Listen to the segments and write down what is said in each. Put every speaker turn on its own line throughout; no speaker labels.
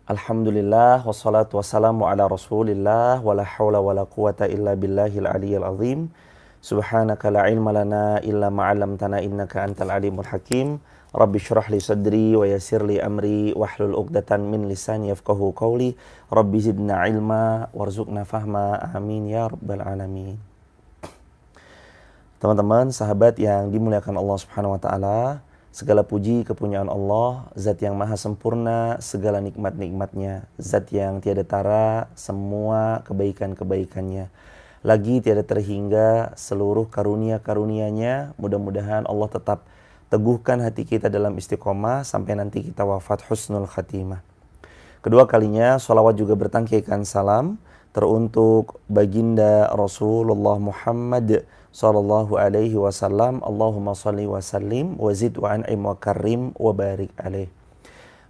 Alhamdulillah wassalatu wassalamu ala Rasulillah wala haula wala quwata illa billahil aliyyil azim. Subhanaka la ilma lana illa ma 'allamtana innaka antal alimul hakim. Rabbi shrah li sadri wa yassir li amri wahlul 'uqdatan min lisani yafqahu qawli. Rabbi zidna ilma warzuqna fahma. Amin ya rabbal alamin. Teman-teman, sahabat yang dimuliakan Allah Subhanahu wa taala, segala puji kepunyaan Allah, zat yang maha sempurna, segala nikmat-nikmatnya, zat yang tiada tara semua kebaikan-kebaikannya. Lagi tiada terhingga seluruh karunia-karunianya. Mudah-mudahan Allah tetap teguhkan hati kita dalam istiqomah sampai nanti kita wafat husnul khatimah. Kedua kalinya sholawat juga bertangkaikan salam teruntuk baginda Rasulullah Muhammad sallallahu alaihi wasallam. Allahumma salli wa sallim wa zid wa an'im wa karim wa barik alaih.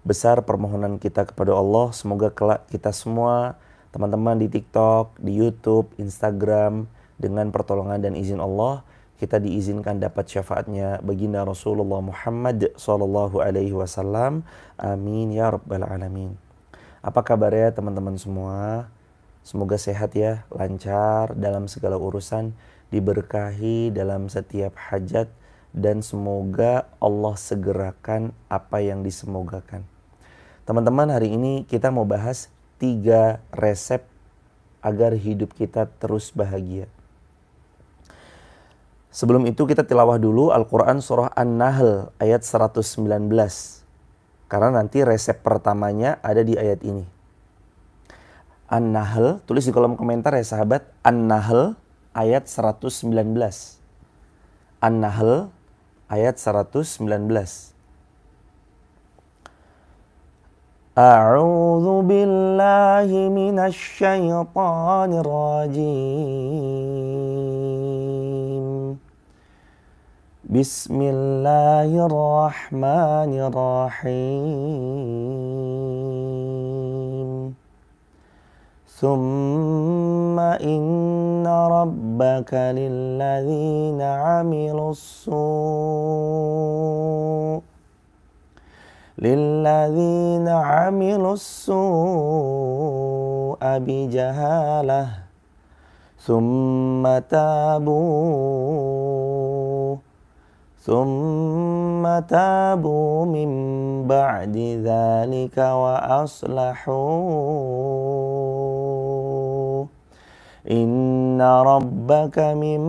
Besar permohonan kita kepada Allah, semoga kelak kita semua, teman-teman di TikTok, di YouTube, Instagram, dengan pertolongan dan izin Allah, kita diizinkan dapat syafaatnya baginda Rasulullah Muhammad sallallahu alaihi wasallam. Amin ya rabbal alamin. Apa kabarnya teman-teman semua? Semoga sehat ya, lancar dalam segala urusan, diberkahi dalam setiap hajat, dan semoga Allah segerakan apa yang disemogakan. Teman-teman, hari ini kita mau bahas 3 resep agar hidup kita terus bahagia. Sebelum itu kita tilawah dulu Al-Quran surah An-Nahl ayat 119. Karena nanti resep pertamanya ada di ayat ini. An-Nahl, tulis di kolom komentar ya sahabat, An-Nahl ayat 119. An-Nahl ayat 119. A'udzu billahi minasy syaithanir rajim. Bismillahirrahmanirrahim. Thumma inna rabbaka lilladzina 'amilus su'a bijahalah thumma tabu min ba'di dzalika wa aslahu inna rabbaka min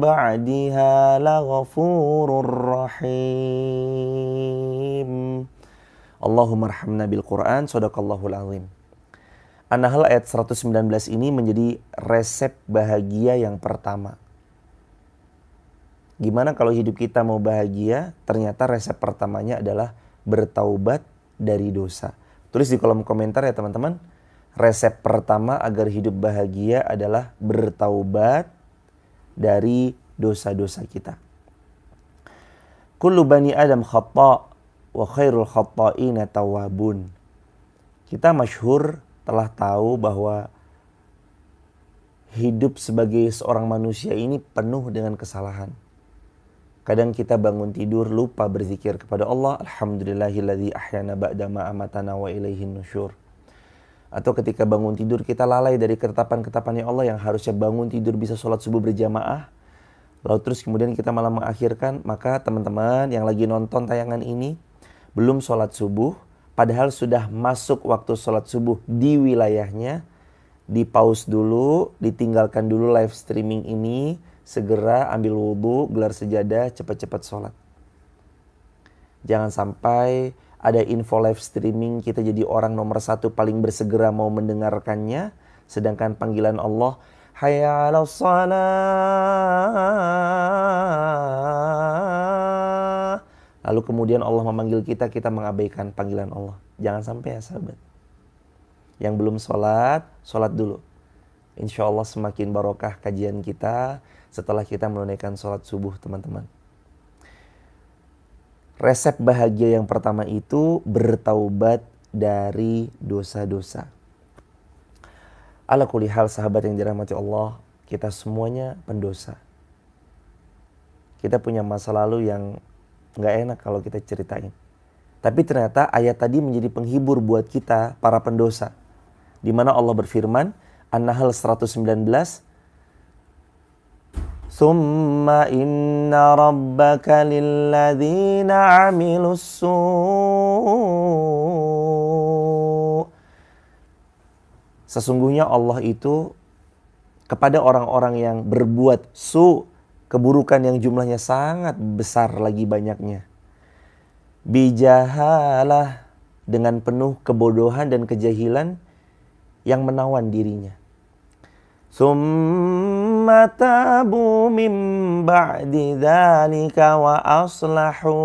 ba'diha laghafurur rahim. Allahumma arhamna bil Quran, sadaqallahul azim. An-Nahl ayat 119 ini menjadi resep bahagia yang pertama. Gimana kalau hidup kita mau bahagia? Ternyata resep pertamanya adalah bertaubat dari dosa. Tulis di kolom komentar ya teman-teman. Resep pertama agar hidup bahagia adalah bertaubat dari dosa-dosa kita. Kullu bani Adam khata' wa khairul khata'ina tawwabun. Kita masyhur telah tahu bahwa hidup sebagai seorang manusia ini penuh dengan kesalahan. Kadang kita bangun tidur lupa berzikir kepada Allah, alhamdulillahilladzi ahyana ba'da ma amatana wa ilaihin nusyur. Atau ketika bangun tidur kita lalai dari ketetapan-ketetapannya Allah yang harusnya bangun tidur bisa sholat subuh berjamaah, lalu terus kemudian kita malah mengakhirkan. Maka teman-teman yang lagi nonton tayangan ini belum sholat subuh, padahal sudah masuk waktu sholat subuh di wilayahnya, di pause dulu, ditinggalkan dulu live streaming ini, segera ambil wudhu, gelar sejadah, cepat-cepat sholat. Jangan sampai ada info live streaming kita jadi orang nomor 1 paling bersegera mau mendengarkannya, sedangkan panggilan Allah, hayya 'alas shalah, lalu kemudian Allah memanggil kita, kita mengabaikan panggilan Allah. Jangan sampai ya sahabat. Yang belum sholat, sholat dulu. Insya Allah semakin barokah kajian kita setelah kita menunaikan sholat subuh teman-teman. Resep bahagia yang pertama itu bertaubat dari dosa-dosa. Ala kulli hal sahabat yang dirahmati Allah, kita semuanya pendosa. Kita punya masa lalu yang gak enak kalau kita ceritain. Tapi ternyata ayat tadi menjadi penghibur buat kita, para pendosa. Di mana Allah berfirman, An-Nahl 119, Summa inna rabbaka lilladzina amilus Sesungguhnya Allah itu kepada orang-orang yang berbuat keburukan yang jumlahnya sangat besar lagi banyaknya. Bijahalah, dengan penuh kebodohan dan kejahilan yang menawan dirinya. Summa tabu min ba'di dzalika wa aslahu.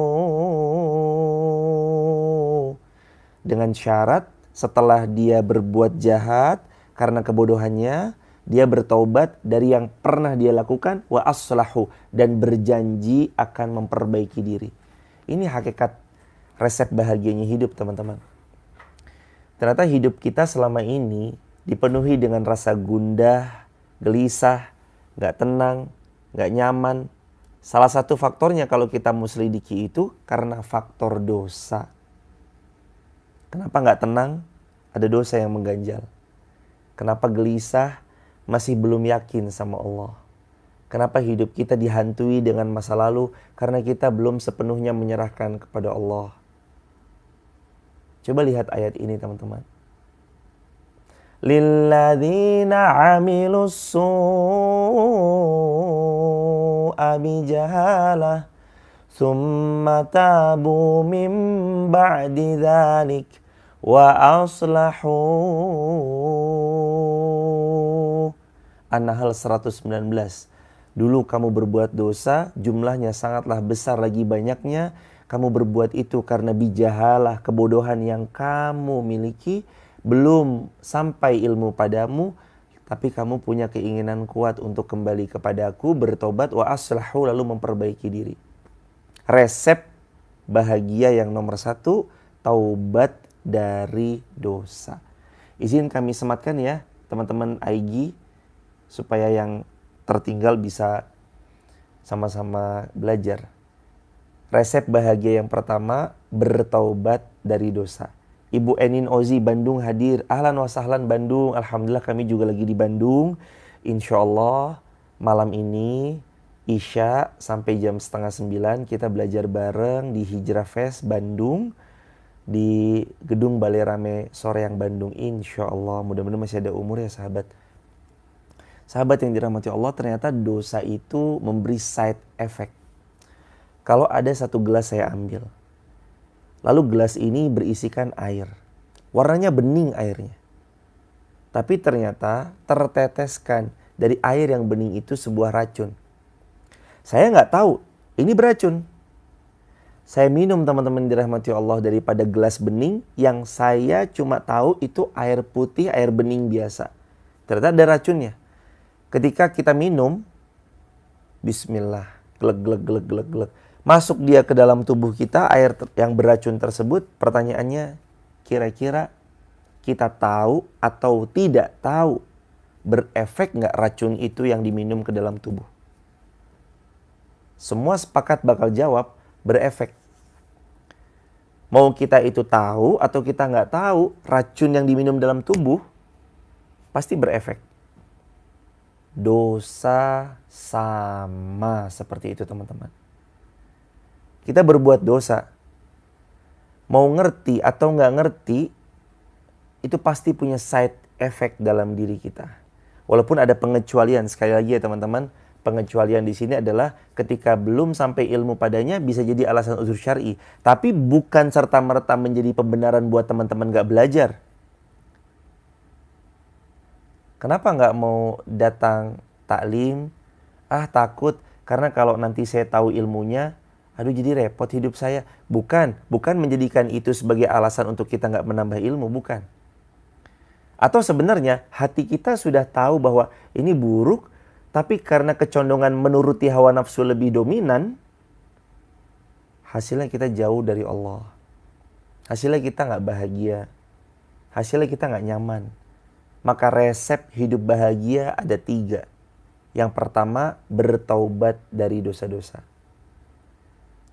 Dengan syarat setelah dia berbuat jahat karena kebodohannya, dia bertaubat dari yang pernah dia lakukan, wa aslahu, dan berjanji akan memperbaiki diri. Ini hakikat resep bahagianya hidup, teman-teman. Ternyata hidup kita selama ini dipenuhi dengan rasa gundah, gelisah, gak tenang, gak nyaman. Salah satu faktornya kalau kita mau selidiki itu karena faktor dosa. Kenapa gak tenang? Ada dosa yang mengganjal. Kenapa gelisah? Masih belum yakin sama Allah. Kenapa hidup kita dihantui dengan masa lalu? Karena kita belum sepenuhnya menyerahkan kepada Allah. Coba lihat ayat ini, teman-teman. Lilladzina amilus su'a bijahalah thumma tabu min ba'di dzalik wa aslahu. An-Nahl 119. Dulu kamu berbuat dosa, jumlahnya sangatlah besar lagi banyaknya. Kamu berbuat itu karena bijahalah, kebodohan yang kamu miliki. Belum sampai ilmu padamu, tapi kamu punya keinginan kuat untuk kembali kepadaku, bertobat, wa aslahu, lalu memperbaiki diri. Resep bahagia yang nomor 1, taubat dari dosa. Izin kami sematkan ya, teman-teman IG, supaya yang tertinggal bisa sama-sama belajar. Resep bahagia yang pertama, bertaubat dari dosa. Ibu Enin Ozi Bandung hadir. Ahlan wa sahlan Bandung. Alhamdulillah kami juga lagi di Bandung. Insya Allah malam ini Isya sampai jam 8:30 kita belajar bareng di Hijrah Fest Bandung. Di gedung Balai Rame Soreang Bandung. Insya Allah, mudah-mudahan masih ada umur ya sahabat. Sahabat yang dirahmati Allah, ternyata dosa itu memberi side effect. Kalau ada satu gelas saya ambil, lalu gelas ini berisikan air. Warnanya bening airnya. Tapi ternyata terteteskan dari air yang bening itu sebuah racun. Saya nggak tahu ini beracun. Saya minum, teman-teman dirahmati Allah, daripada gelas bening yang saya cuma tahu itu air putih, air bening biasa. Ternyata ada racunnya. Ketika kita minum, bismillah, glek. Masuk dia ke dalam tubuh kita, air yang beracun tersebut. Pertanyaannya, kira-kira kita tahu atau tidak tahu berefek nggak racun itu yang diminum ke dalam tubuh? Semua sepakat bakal jawab berefek. Mau kita itu tahu atau kita nggak tahu, racun yang diminum dalam tubuh pasti berefek. Dosa sama seperti itu, teman-teman. Kita berbuat dosa, mau ngerti atau nggak ngerti, itu pasti punya side effect dalam diri kita. Walaupun ada pengecualian, sekali lagi ya teman-teman, pengecualian di sini adalah ketika belum sampai ilmu padanya bisa jadi alasan uzur syar'i. Tapi bukan serta-merta menjadi pembenaran buat teman-teman nggak belajar. Kenapa nggak mau datang taklim? Takut karena kalau nanti saya tahu ilmunya, aduh jadi repot hidup saya. Bukan menjadikan itu sebagai alasan untuk kita nggak menambah ilmu, bukan. Atau sebenarnya hati kita sudah tahu bahwa ini buruk, tapi karena kecondongan menuruti hawa nafsu lebih dominan, hasilnya kita jauh dari Allah. Hasilnya kita nggak bahagia. Hasilnya kita nggak nyaman. Maka resep hidup bahagia ada 3. Yang pertama, bertaubat dari dosa-dosa.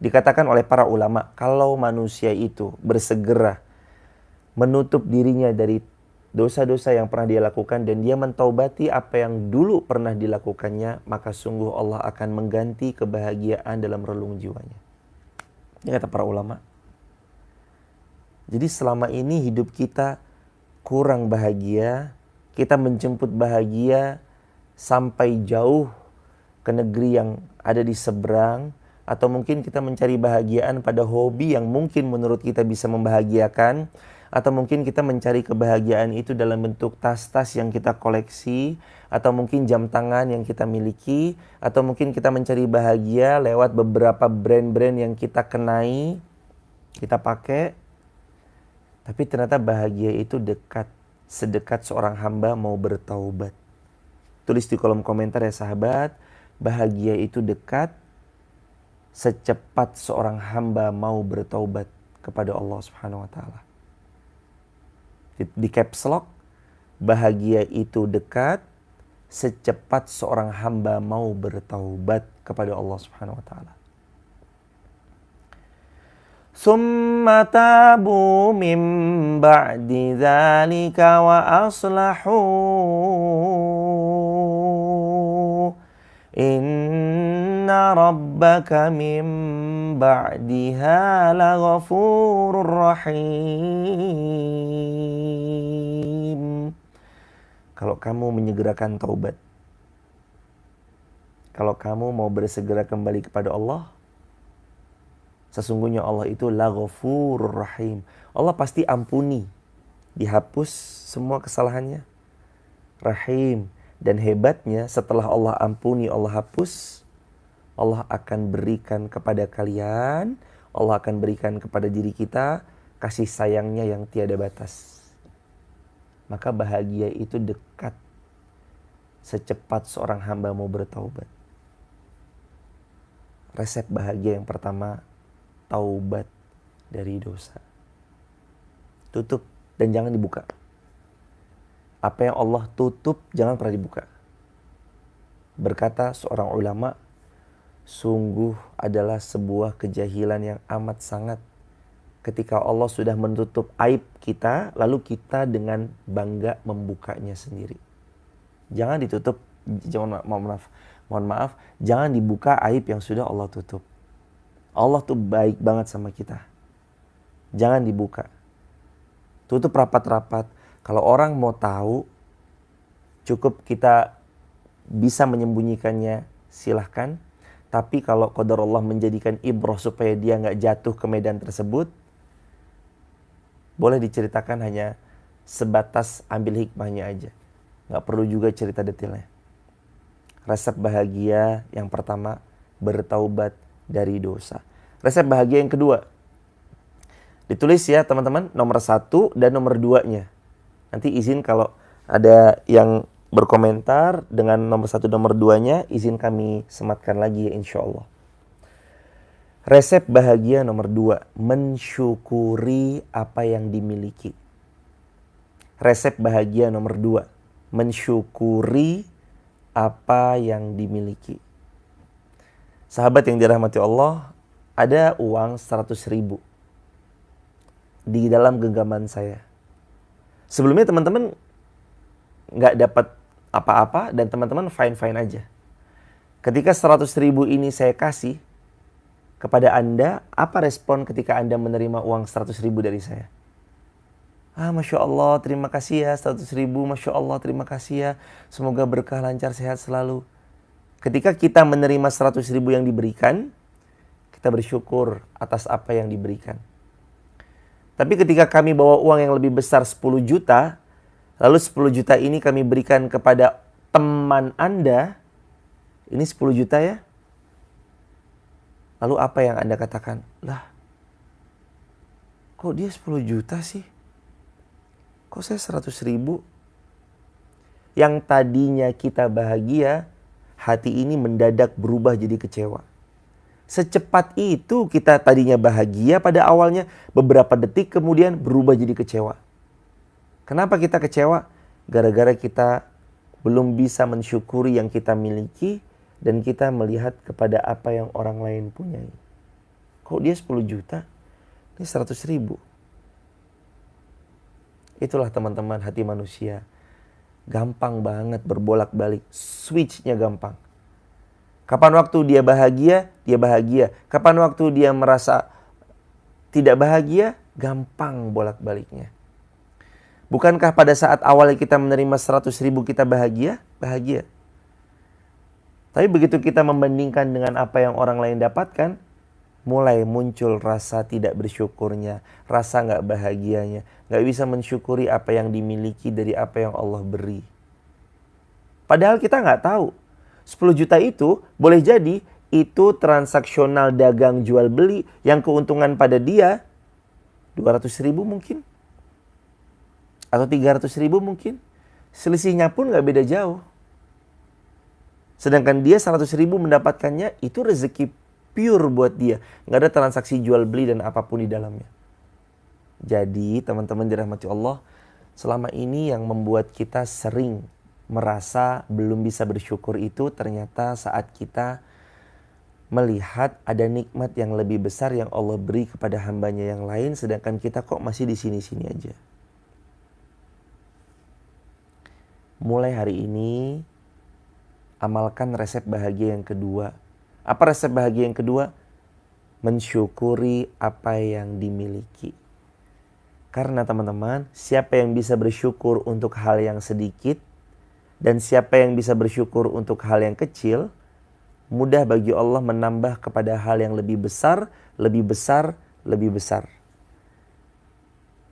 Dikatakan oleh para ulama, kalau manusia itu bersegera menutup dirinya dari dosa-dosa yang pernah dia lakukan dan dia mentaubati apa yang dulu pernah dilakukannya, maka sungguh Allah akan mengganti kebahagiaan dalam relung jiwanya. Ini kata para ulama. Jadi selama ini hidup kita kurang bahagia, kita menjemput bahagia sampai jauh ke negeri yang ada di seberang, atau mungkin kita mencari bahagiaan pada hobi yang mungkin menurut kita bisa membahagiakan, atau mungkin kita mencari kebahagiaan itu dalam bentuk tas-tas yang kita koleksi, atau mungkin jam tangan yang kita miliki, atau mungkin kita mencari bahagia lewat beberapa brand-brand yang kita kenai, kita pakai. Tapi ternyata bahagia itu dekat, sedekat seorang hamba mau bertaubat. Tulis di kolom komentar ya sahabat, bahagia itu dekat secepat seorang hamba mau bertaubat kepada Allah Subhanahu wa taala. Di caps lock, bahagia itu dekat secepat seorang hamba mau bertaubat kepada Allah Subhanahu wa taala. Summa tabu min ba'di dzalika wa aslahu inna rabbaka min ba'diha laghafurur rahim. Kalau kamu menyegerakan taubat, kalau kamu mau bersegera kembali kepada Allah, sesungguhnya Allah itu laghafurur rahim. Allah pasti ampuni, dihapus semua kesalahannya. Rahim. Dan hebatnya setelah Allah ampuni, Allah hapus, Allah akan berikan kepada kalian, Allah akan berikan kepada diri kita kasih sayangnya yang tiada batas. Maka bahagia itu dekat secepat seorang hamba mau bertaubat. Resep bahagia yang pertama, taubat dari dosa. Tutup dan jangan dibuka. Apa yang Allah tutup jangan pernah dibuka. Berkata seorang ulama, sungguh adalah sebuah kejahilan yang amat sangat ketika Allah sudah menutup aib kita, lalu kita dengan bangga membukanya sendiri. Jangan ditutup, mohon maaf, jangan dibuka aib yang sudah Allah tutup. Allah tuh baik banget sama kita. Jangan dibuka. Tutup rapat-rapat. Kalau orang mau tahu, cukup kita bisa menyembunyikannya, silahkan. Tapi kalau qadar Allah menjadikan ibrah supaya dia nggak jatuh ke medan tersebut, boleh diceritakan hanya sebatas ambil hikmahnya aja. Nggak perlu juga cerita detailnya. Resep bahagia yang pertama, bertaubat dari dosa. Resep bahagia yang kedua, ditulis ya teman-teman, nomor 1 dan nomor 2-nya. Nanti izin kalau ada yang berkomentar dengan nomor 1 nomor 2-nya, izin kami sematkan lagi ya insya Allah. Resep bahagia nomor 2, mensyukuri apa yang dimiliki. Resep bahagia nomor 2, mensyukuri apa yang dimiliki. Sahabat yang dirahmati Allah, ada uang 100.000 di dalam genggaman saya. Sebelumnya teman-teman nggak dapat apa-apa dan teman-teman fine-fine aja. Ketika 100.000 ini saya kasih kepada Anda, apa respon ketika Anda menerima uang 100.000 dari saya? Masya Allah, terima kasih ya 100.000, Masya Allah, terima kasih ya. Semoga berkah, lancar, sehat selalu. Ketika kita menerima 100.000 yang diberikan, kita bersyukur atas apa yang diberikan. Tapi ketika kami bawa uang yang lebih besar 10 juta, lalu 10 juta ini kami berikan kepada teman Anda, ini 10 juta ya. Lalu apa yang Anda katakan? Lah, kok dia 10 juta sih? Kok saya 100.000? Yang tadinya kita bahagia, hati ini mendadak berubah jadi kecewa. Secepat itu kita tadinya bahagia pada awalnya, beberapa detik kemudian berubah jadi kecewa. Kenapa kita kecewa? Gara-gara kita belum bisa mensyukuri yang kita miliki dan kita melihat kepada apa yang orang lain punyai. Kok dia 10 juta? Ini 100 ribu. Itulah teman-teman hati manusia. Gampang banget berbolak-balik. Switch-nya gampang. Kapan waktu dia bahagia, dia bahagia. Kapan waktu dia merasa tidak bahagia, gampang bolak-baliknya. Bukankah pada saat awalnya kita menerima 100 ribu kita bahagia? Bahagia. Tapi begitu kita membandingkan dengan apa yang orang lain dapatkan, mulai muncul rasa tidak bersyukurnya, rasa gak bahagianya. Gak bisa mensyukuri apa yang dimiliki dari apa yang Allah beri. Padahal kita gak tahu. 10 juta itu boleh jadi itu transaksional dagang jual beli yang keuntungan pada dia 200 ribu mungkin. Atau 300 ribu mungkin. Selisihnya pun gak beda jauh. Sedangkan dia 100 ribu mendapatkannya, itu rezeki pure buat dia. Nggak ada transaksi jual beli dan apapun di dalamnya. Jadi teman-teman dirahmati Allah, selama ini yang membuat kita sering merasa belum bisa bersyukur itu ternyata saat kita melihat ada nikmat yang lebih besar yang Allah beri kepada hambanya yang lain, sedangkan kita kok masih di sini-sini aja. Mulai hari ini, amalkan resep bahagia yang kedua. Apa resep bahagia yang kedua? Mensyukuri apa yang dimiliki. Karena teman-teman, siapa yang bisa bersyukur untuk hal yang sedikit, dan siapa yang bisa bersyukur untuk hal yang kecil, mudah bagi Allah menambah kepada hal yang lebih besar, lebih besar, lebih besar.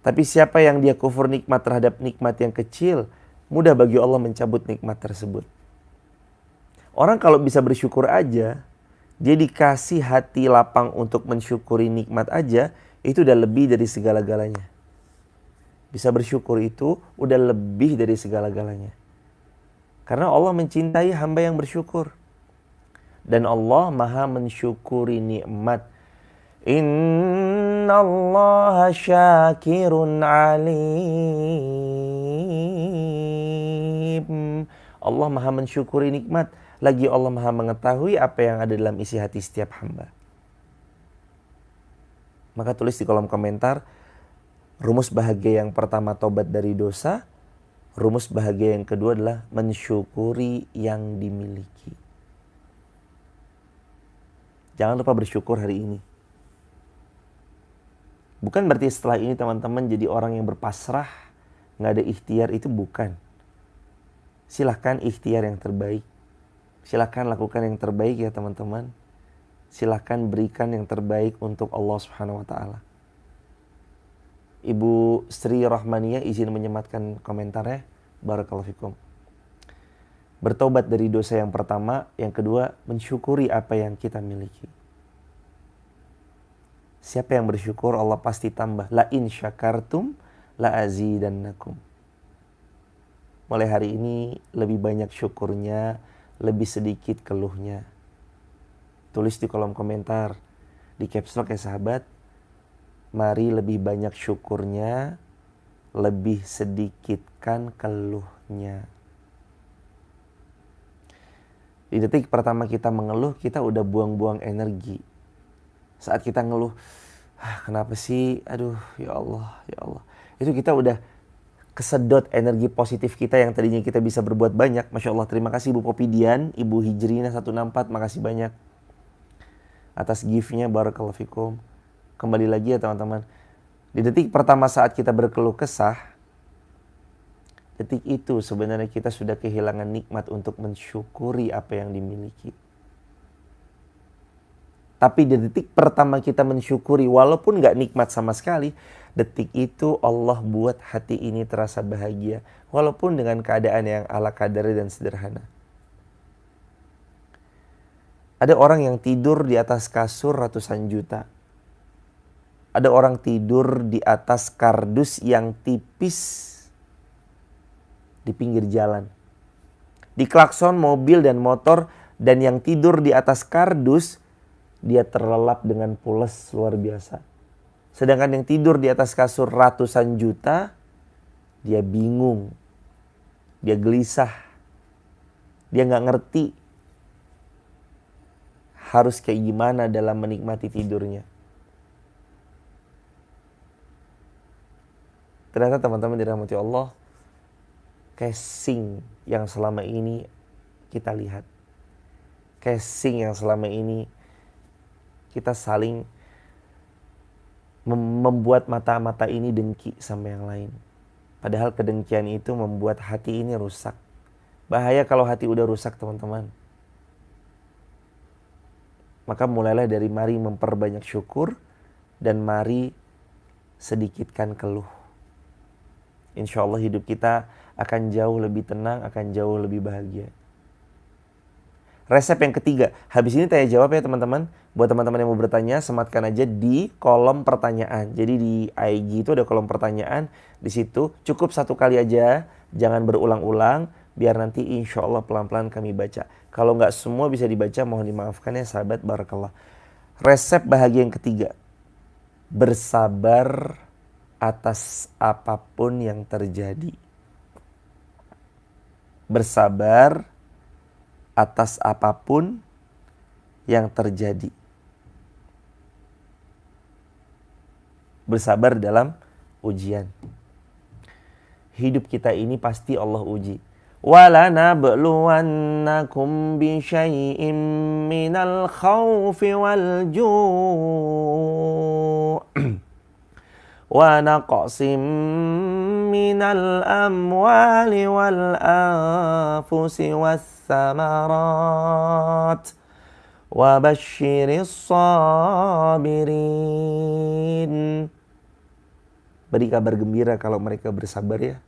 Tapi siapa yang dia kufur nikmat terhadap nikmat yang kecil, mudah bagi Allah mencabut nikmat tersebut. Orang kalau bisa bersyukur aja, dia dikasih hati lapang untuk mensyukuri nikmat aja, itu udah lebih dari segala-galanya. Bisa bersyukur itu udah lebih dari segala-galanya. Karena Allah mencintai hamba yang bersyukur. Dan Allah maha mensyukuri nikmat. Inna Allah syakirun alim. Allah maha mensyukuri nikmat. Lagi Allah maha mengetahui apa yang ada dalam isi hati setiap hamba. Maka tulis di kolom komentar, rumus bahagia yang pertama tobat dari dosa, rumus bahagia yang kedua adalah mensyukuri yang dimiliki. Jangan lupa bersyukur hari ini. Bukan berarti setelah ini teman-teman jadi orang yang berpasrah, nggak ada ikhtiar, itu bukan. Silahkan ikhtiar yang terbaik. Silahkan lakukan yang terbaik ya teman-teman. Silahkan berikan yang terbaik untuk Allah Subhanahu wa Ta'ala. Ibu Sri Rahmaniyah izin menyematkan komentarnya. Barakallahu fikum. Bertobat dari dosa yang pertama. Yang kedua, mensyukuri apa yang kita miliki. Siapa yang bersyukur, Allah pasti tambah. La in syakartum la azidannakum. Mulai hari ini lebih banyak syukurnya, lebih sedikit keluhnya. Tulis di kolom komentar, di caps lock ya sahabat. Mari lebih banyak syukurnya, lebih sedikitkan keluhnya. Di detik pertama kita mengeluh, kita udah buang-buang energi. Saat kita ngeluh, kenapa sih? Aduh, ya Allah, ya Allah. Itu kita udah kesedot energi positif kita yang tadinya kita bisa berbuat banyak. Masya Allah, terima kasih Ibu Popidian, Ibu Hijrina 164, makasih banyak atas gift-nya, barakallahu fikum. Kembali lagi ya teman-teman, di detik pertama saat kita berkeluh kesah, detik itu sebenarnya kita sudah kehilangan nikmat untuk mensyukuri apa yang dimiliki. Tapi di detik pertama kita mensyukuri, walaupun gak nikmat sama sekali, detik itu Allah buat hati ini terasa bahagia. Walaupun dengan keadaan yang ala kadari dan sederhana. Ada orang yang tidur di atas kasur ratusan juta. Ada orang tidur di atas kardus yang tipis di pinggir jalan. Di klakson mobil dan motor, dan yang tidur di atas kardus, dia terlelap dengan pules luar biasa. Sedangkan yang tidur di atas kasur ratusan juta, dia bingung. Dia gelisah. Dia gak ngerti harus kayak gimana dalam menikmati tidurnya. Ternyata teman-teman dirahmati Allah, casing yang selama ini kita lihat, casing yang selama ini kita saling membuat mata-mata ini dengki sama yang lain. Padahal kedengkian itu membuat hati ini rusak. Bahaya kalau hati udah rusak, teman-teman. Maka mulailah dari mari memperbanyak syukur dan mari sedikitkan keluh. Insya Allah hidup kita akan jauh lebih tenang, akan jauh lebih bahagia. Resep yang ketiga, habis ini tanya jawab ya teman-teman. Buat teman-teman yang mau bertanya, sematkan aja di kolom pertanyaan. Jadi di IG itu ada kolom pertanyaan. Di situ cukup satu kali aja, jangan berulang-ulang. Biar nanti insya Allah pelan-pelan kami baca. Kalau nggak semua bisa dibaca, mohon dimaafkan ya sahabat, barakallah. Resep bahagia yang ketiga, bersabar atas apapun yang terjadi. Bersabar atas apapun yang terjadi. Bersabar dalam ujian. Hidup kita ini pasti Allah uji. وَلَنَبْلُوَنَّكُمْ بِشَيْءٍ مِّنَ الْخَوْفِ وَالْجُوعِ وَنَقْصٍ مِّنَ الْأَمْوَالِ وَالْأَنفُسِ وَالثَّمَرَاتِ وَبَشِّرِ الصَّابِرِينَ. Beri kabar gembira kalau mereka bersabar ya.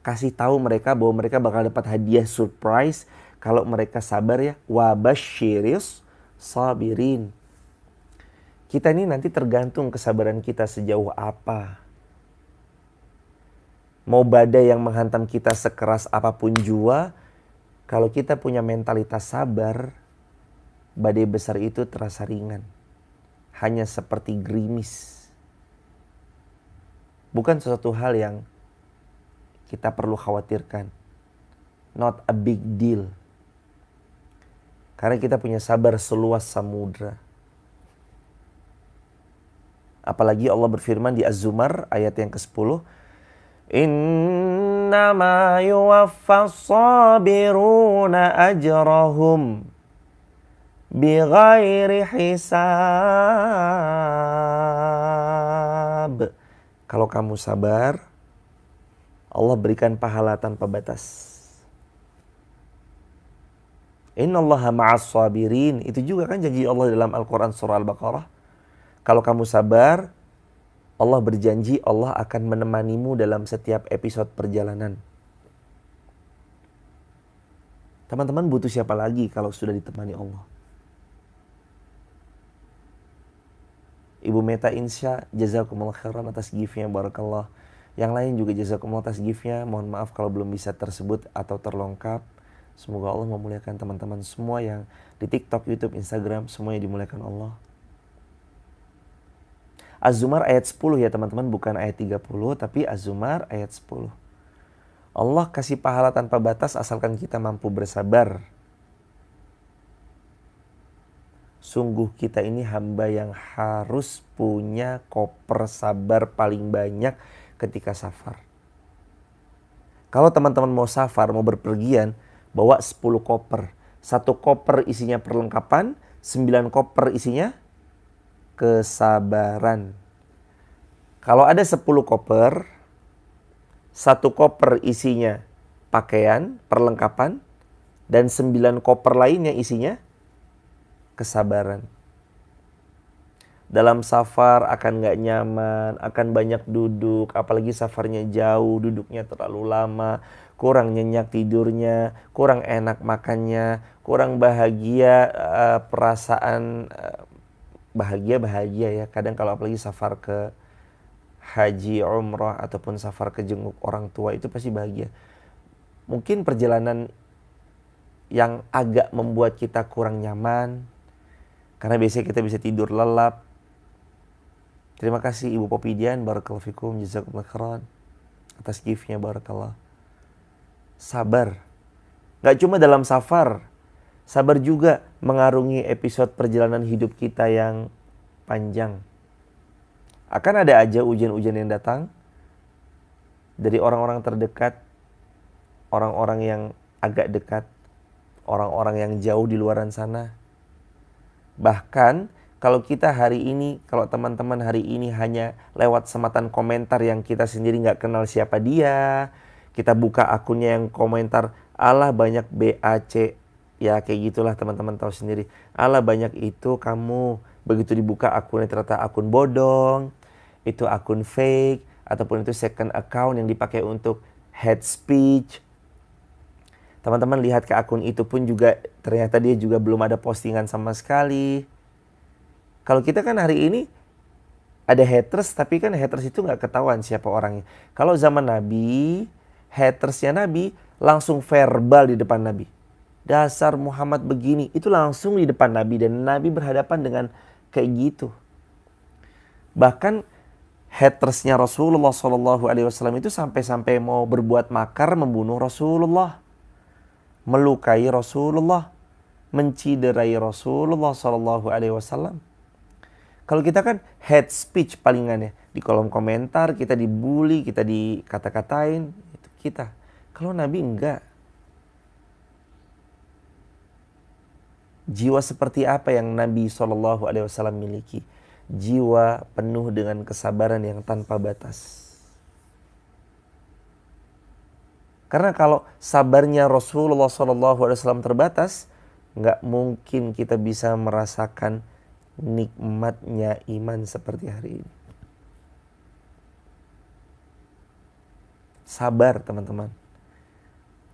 Kasih tahu mereka bahwa mereka bakal dapat hadiah surprise kalau mereka sabar ya. Wabashiris sabirin. Kita ini nanti tergantung kesabaran kita sejauh apa. Mau badai yang menghantam kita sekeras apapun jua, kalau kita punya mentalitas sabar, badai besar itu terasa ringan. Hanya seperti gerimis. Bukan sesuatu hal yang kita perlu khawatirkan. Not a big deal. Karena kita punya sabar seluas samudra. Apalagi Allah berfirman di Az-Zumar ayat yang ke-10. Innama yuwaffas sabiruna ajrahum bighairi hisab. Kalau kamu sabar, Allah berikan pahala tanpa batas. Innallaha ma'as sabirin. Itu juga kan janji Allah dalam Al-Quran surah Al-Baqarah. Kalau kamu sabar, Allah berjanji Allah akan menemanimu dalam setiap episode perjalanan. Teman-teman butuh siapa lagi kalau sudah ditemani Allah? Ibu Meta Insya, jazakumullah khairan atas gift-nya, barakallah. Yang lain juga jazakumullah atas gift-nya. Mohon maaf kalau belum bisa tersebut atau terlengkap. Semoga Allah memuliakan teman-teman semua yang di TikTok, YouTube, Instagram, semuanya dimuliakan Allah. Az-Zumar ayat 10 ya teman-teman, bukan ayat 30, tapi Az-Zumar ayat 10. Allah kasih pahala tanpa batas asalkan kita mampu bersabar. Sungguh kita ini hamba yang harus punya koper sabar paling banyak ketika safar. Kalau teman-teman mau safar, mau berpergian, bawa 10 koper. 1 koper isinya perlengkapan, 9 koper isinya kesabaran. Kalau ada 10 koper, 1 koper isinya pakaian, perlengkapan, dan 9 koper lainnya isinya kesabaran. Dalam safar akan gak nyaman, akan banyak duduk, apalagi safarnya jauh, duduknya terlalu lama, kurang nyenyak tidurnya, kurang enak makannya, kurang bahagia, perasaan bahagia ya. Kadang kalau apalagi safar ke haji, umrah, ataupun safar ke jenguk orang tua, itu pasti bahagia. Mungkin perjalanan yang agak membuat kita kurang nyaman, karena biasanya kita bisa tidur lelap. Terima kasih Ibu Popidian, barakallahu fikum, jazakumullah khairan atas gift-nya, barakallah. Sabar. Gak cuma dalam safar, sabar juga mengarungi episode perjalanan hidup kita yang panjang. Akan ada aja ujian-ujian yang datang dari orang-orang terdekat, orang-orang yang agak dekat, orang-orang yang jauh di luaran sana. Bahkan kalau kita hari ini, kalau teman-teman hari ini hanya lewat sematan komentar yang kita sendiri nggak kenal siapa dia, kita buka akunnya yang komentar, alah banyak BAC, ya kayak gitulah teman-teman tahu sendiri. Alah banyak itu kamu, begitu dibuka akunnya ternyata akun bodong, itu akun fake, ataupun itu second account yang dipakai untuk hate speech. Teman-teman lihat ke akun itu pun juga ternyata dia juga belum ada postingan sama sekali. Kalau kita kan hari ini ada haters, tapi kan haters itu nggak ketahuan siapa orangnya. Kalau zaman Nabi, hatersnya Nabi langsung verbal di depan Nabi. Dasar Muhammad begini, itu langsung di depan Nabi dan Nabi berhadapan dengan kayak gitu. Bahkan hatersnya Rasulullah SAW itu sampai-sampai mau berbuat makar membunuh Rasulullah, melukai Rasulullah, menciderai Rasulullah SAW. Kalau kita kan hate speech palingannya. Di kolom komentar kita dibully, kita dikata-katain. Itu kita. Kalau Nabi enggak. Jiwa seperti apa yang Nabi SAW miliki? Jiwa penuh dengan kesabaran yang tanpa batas. Karena kalau sabarnya Rasulullah SAW terbatas, enggak mungkin kita bisa merasakan nikmatnya iman seperti hari ini. Sabar teman-teman.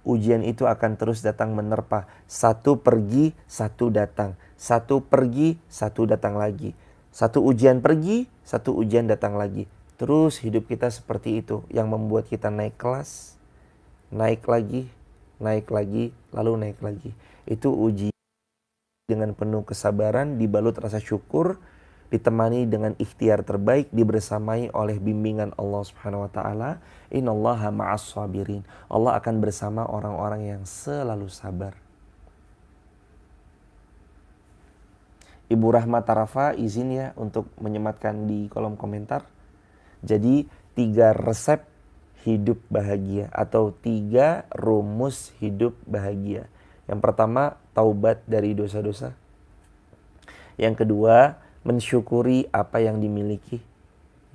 Ujian itu akan terus datang menerpa. Satu pergi, satu datang. Satu pergi, satu datang lagi. Satu ujian pergi, satu ujian datang lagi. Terus hidup kita seperti itu. Yang membuat kita naik kelas, naik lagi, lalu naik lagi. Itu ujian dengan penuh kesabaran, dibalut rasa syukur, ditemani dengan ikhtiar terbaik, dibersamai oleh bimbingan Allah Subhanahu wa taala. Innallaha ma'as sabirin. Allah akan bersama orang-orang yang selalu sabar. Ibu Rahmat Tarafa izin ya untuk menyematkan di kolom komentar. Jadi 3 resep hidup bahagia atau 3 rumus hidup bahagia. Yang pertama, taubat dari dosa-dosa. Yang kedua, mensyukuri apa yang dimiliki.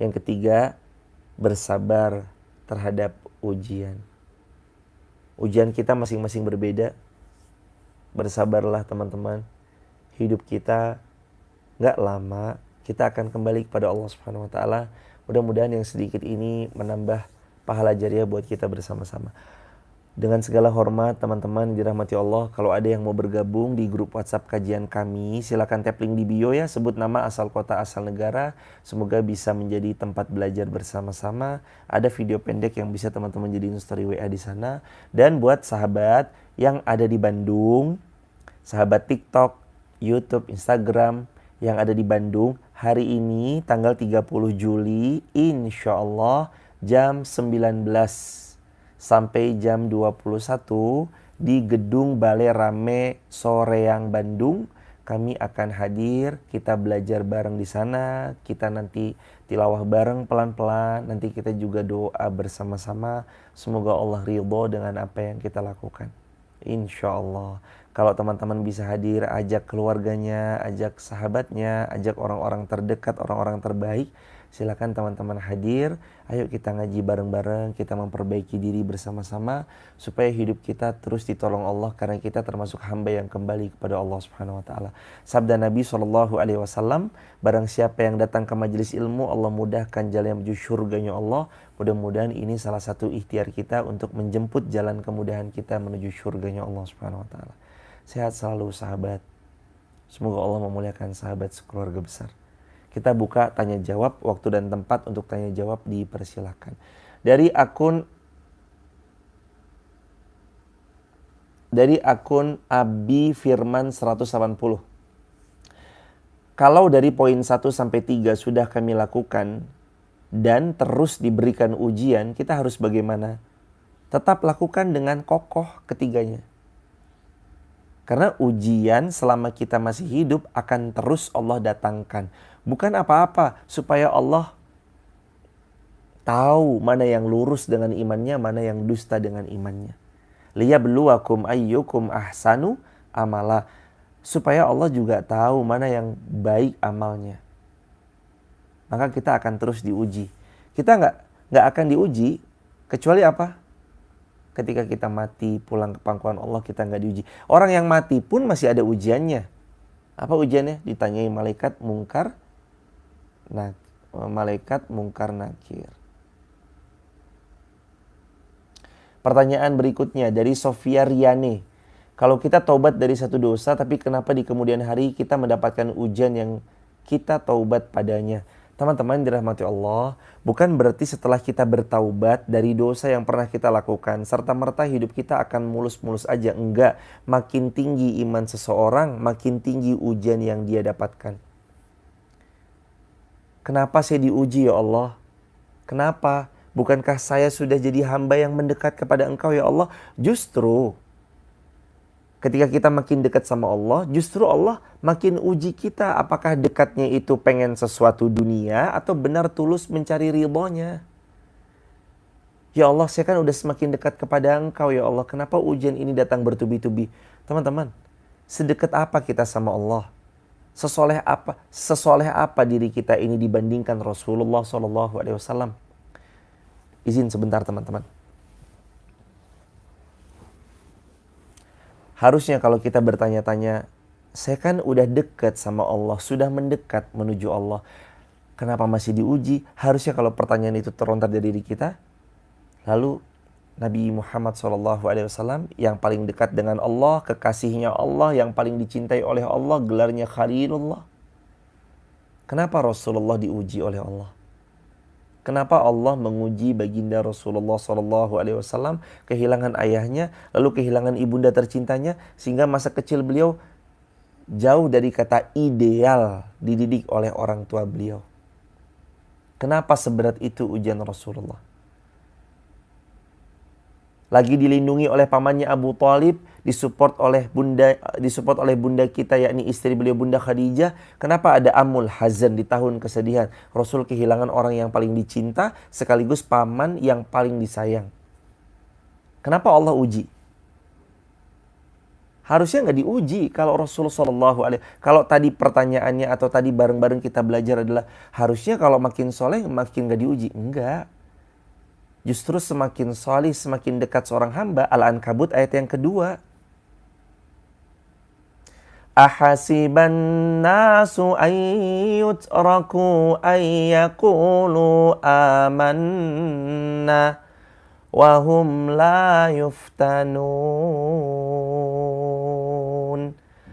Yang ketiga, bersabar terhadap ujian. Ujian kita masing-masing berbeda. Bersabarlah teman-teman. Hidup kita gak lama. Kita akan kembali kepada Allah Subhanahu wa taala. Mudah-mudahan yang sedikit ini menambah pahala jariah buat kita bersama-sama. Dengan segala hormat teman-teman dirahmati Allah, kalau ada yang mau bergabung di grup WhatsApp kajian kami, silakan tap link di bio ya, sebut nama, asal kota, asal negara. Semoga bisa menjadi tempat belajar bersama-sama. Ada video pendek yang bisa teman-teman jadiin story WA di sana. Dan buat sahabat yang ada di Bandung, sahabat TikTok, YouTube, Instagram yang ada di Bandung, hari ini tanggal 30 Juli, insya Allah jam 19 sampai jam 21 di Gedung Balai Rame Soreang Bandung. Kami akan hadir, kita belajar bareng di sana, kita nanti tilawah bareng pelan-pelan, nanti kita juga doa bersama-sama. Semoga Allah ridho dengan apa yang kita lakukan. Insya Allah. Kalau teman-teman bisa hadir, ajak keluarganya, ajak sahabatnya, ajak orang-orang terdekat, orang-orang terbaik. Silakan teman-teman hadir. Ayo kita ngaji bareng-bareng, kita memperbaiki diri bersama-sama supaya hidup kita terus ditolong Allah karena kita termasuk hamba yang kembali kepada Allah Subhanahu wa taala. Sabda Nabi SAW, barang siapa yang datang ke majelis ilmu, Allah mudahkan jalan menuju surganya Allah. Mudah-mudahan ini salah satu ikhtiar kita untuk menjemput jalan kemudahan kita menuju surganya Allah Subhanahu wa taala. Sehat selalu sahabat. Semoga Allah memuliakan sahabat sekeluarga besar. Kita buka tanya jawab, waktu dan tempat untuk tanya jawab dipersilakan. Dari akun Abi Firman 180. Kalau dari poin 1 sampai 3 sudah kami lakukan dan terus diberikan ujian, kita harus bagaimana? Tetap lakukan dengan kokoh ketiganya. Karena ujian selama kita masih hidup akan terus Allah datangkan. Bukan apa-apa supaya Allah tahu mana yang lurus dengan imannya, mana yang dusta dengan imannya. Liyabluwakum ayyukum ahsanu amala. Supaya Allah juga tahu mana yang baik amalnya. Maka kita akan terus diuji. Kita nggak akan diuji kecuali apa? Ketika kita mati pulang ke pangkuan Allah, kita nggak diuji. Orang yang mati pun masih ada ujiannya. Apa ujiannya? Ditanyai malaikat mungkar nakir. Pertanyaan berikutnya dari Sofia Riane. Kalau kita taubat dari satu dosa, tapi kenapa di kemudian hari kita mendapatkan ujian yang kita taubat padanya? Teman-teman dirahmati Allah, bukan berarti setelah kita bertaubat dari dosa yang pernah kita lakukan, serta-merta hidup kita akan mulus-mulus aja. Enggak, makin tinggi iman seseorang, makin tinggi ujian yang dia dapatkan. Kenapa saya diuji ya Allah? Kenapa? Bukankah saya sudah jadi hamba yang mendekat kepada Engkau ya Allah? Justru ketika kita makin dekat sama Allah, justru Allah makin uji kita. Apakah dekatnya itu pengen sesuatu dunia atau benar tulus mencari ridhonya? Ya Allah, saya kan udah semakin dekat kepada Engkau ya Allah. Kenapa ujian ini datang bertubi-tubi? Teman-teman, sedekat apa kita sama Allah? Sesoleh apa diri kita ini dibandingkan Rasulullah SAW? Izin sebentar teman-teman. Harusnya kalau kita bertanya-tanya, saya kan udah dekat sama Allah, sudah mendekat menuju Allah. Kenapa masih diuji? Harusnya kalau pertanyaan itu terlontar dari diri kita, lalu Nabi Muhammad SAW yang paling dekat dengan Allah, kekasihnya Allah, yang paling dicintai oleh Allah, gelarnya Khalilullah. Kenapa Rasulullah diuji oleh Allah? Kenapa Allah menguji baginda Rasulullah SAW kehilangan ayahnya, lalu kehilangan ibunda tercintanya, sehingga masa kecil beliau jauh dari kata ideal dididik oleh orang tua beliau. Kenapa seberat itu ujian Rasulullah? Lagi dilindungi oleh pamannya Abu Thalib, disupport oleh bunda kita, yakni istri beliau Bunda Khadijah. Kenapa ada amul hazan di tahun kesedihan? Rasul kehilangan orang yang paling dicinta sekaligus paman yang paling disayang. Kenapa Allah uji? Harusnya nggak diuji kalau Rasulullah kalau tadi pertanyaannya atau tadi bareng-bareng kita belajar adalah harusnya kalau makin soleh makin nggak diuji. Enggak. Justru semakin solih, semakin dekat seorang hamba. Al-Ankabut ayat yang kedua. Ahasiban nasu ayyutraku ayyakulu amanna wahum la yuftanun.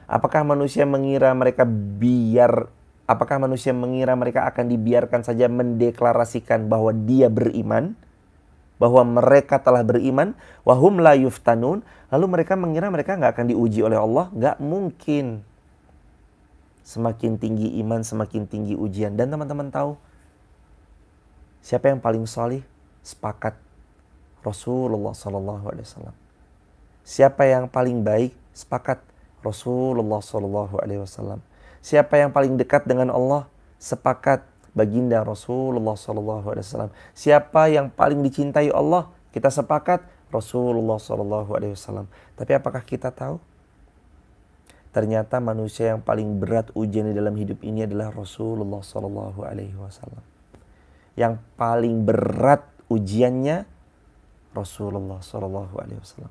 Apakah manusia mengira mereka akan dibiarkan saja mendeklarasikan bahwa dia beriman? Bahwa mereka telah beriman, wahum la yuftanun, lalu mereka mengira mereka nggak akan diuji oleh Allah? Nggak mungkin. Semakin tinggi iman, semakin tinggi ujian. Dan teman-teman tahu siapa yang paling solih? Sepakat, Rasulullah SAW. Siapa yang paling baik? Sepakat, Rasulullah SAW. Siapa yang paling dekat dengan Allah? Sepakat, baginda Rasulullah SAW. Siapa yang paling dicintai Allah? Kita sepakat, Rasulullah SAW. Tapi apakah kita tahu? Ternyata manusia yang paling berat ujian di dalam hidup ini adalah Rasulullah SAW. Yang paling berat ujiannya Rasulullah SAW.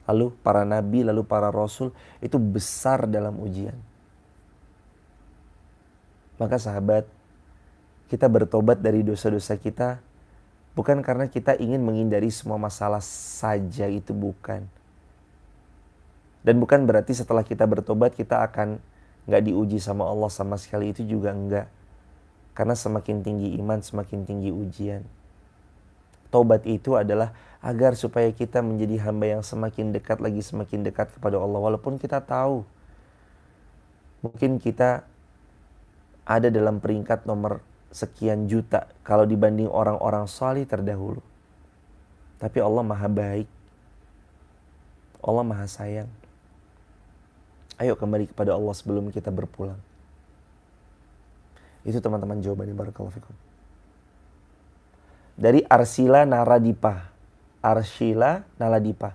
Lalu para nabi, lalu para rasul itu besar dalam ujian. Maka sahabat, kita bertobat dari dosa-dosa kita bukan karena kita ingin menghindari semua masalah saja, itu bukan. Dan bukan berarti setelah kita bertobat kita akan gak diuji sama Allah sama sekali, itu juga enggak. Karena semakin tinggi iman, semakin tinggi ujian. Taubat itu adalah agar supaya kita menjadi hamba yang semakin dekat lagi, semakin dekat kepada Allah. Walaupun kita tahu mungkin kita ada dalam peringkat nomor sekian juta kalau dibanding orang-orang salih terdahulu. Tapi Allah maha baik. Allah maha sayang. Ayo kembali kepada Allah sebelum kita berpulang. Itu teman-teman jawabannya. Barakallahu fikum. dari Arsila Naradipa. Arsila Naradipa.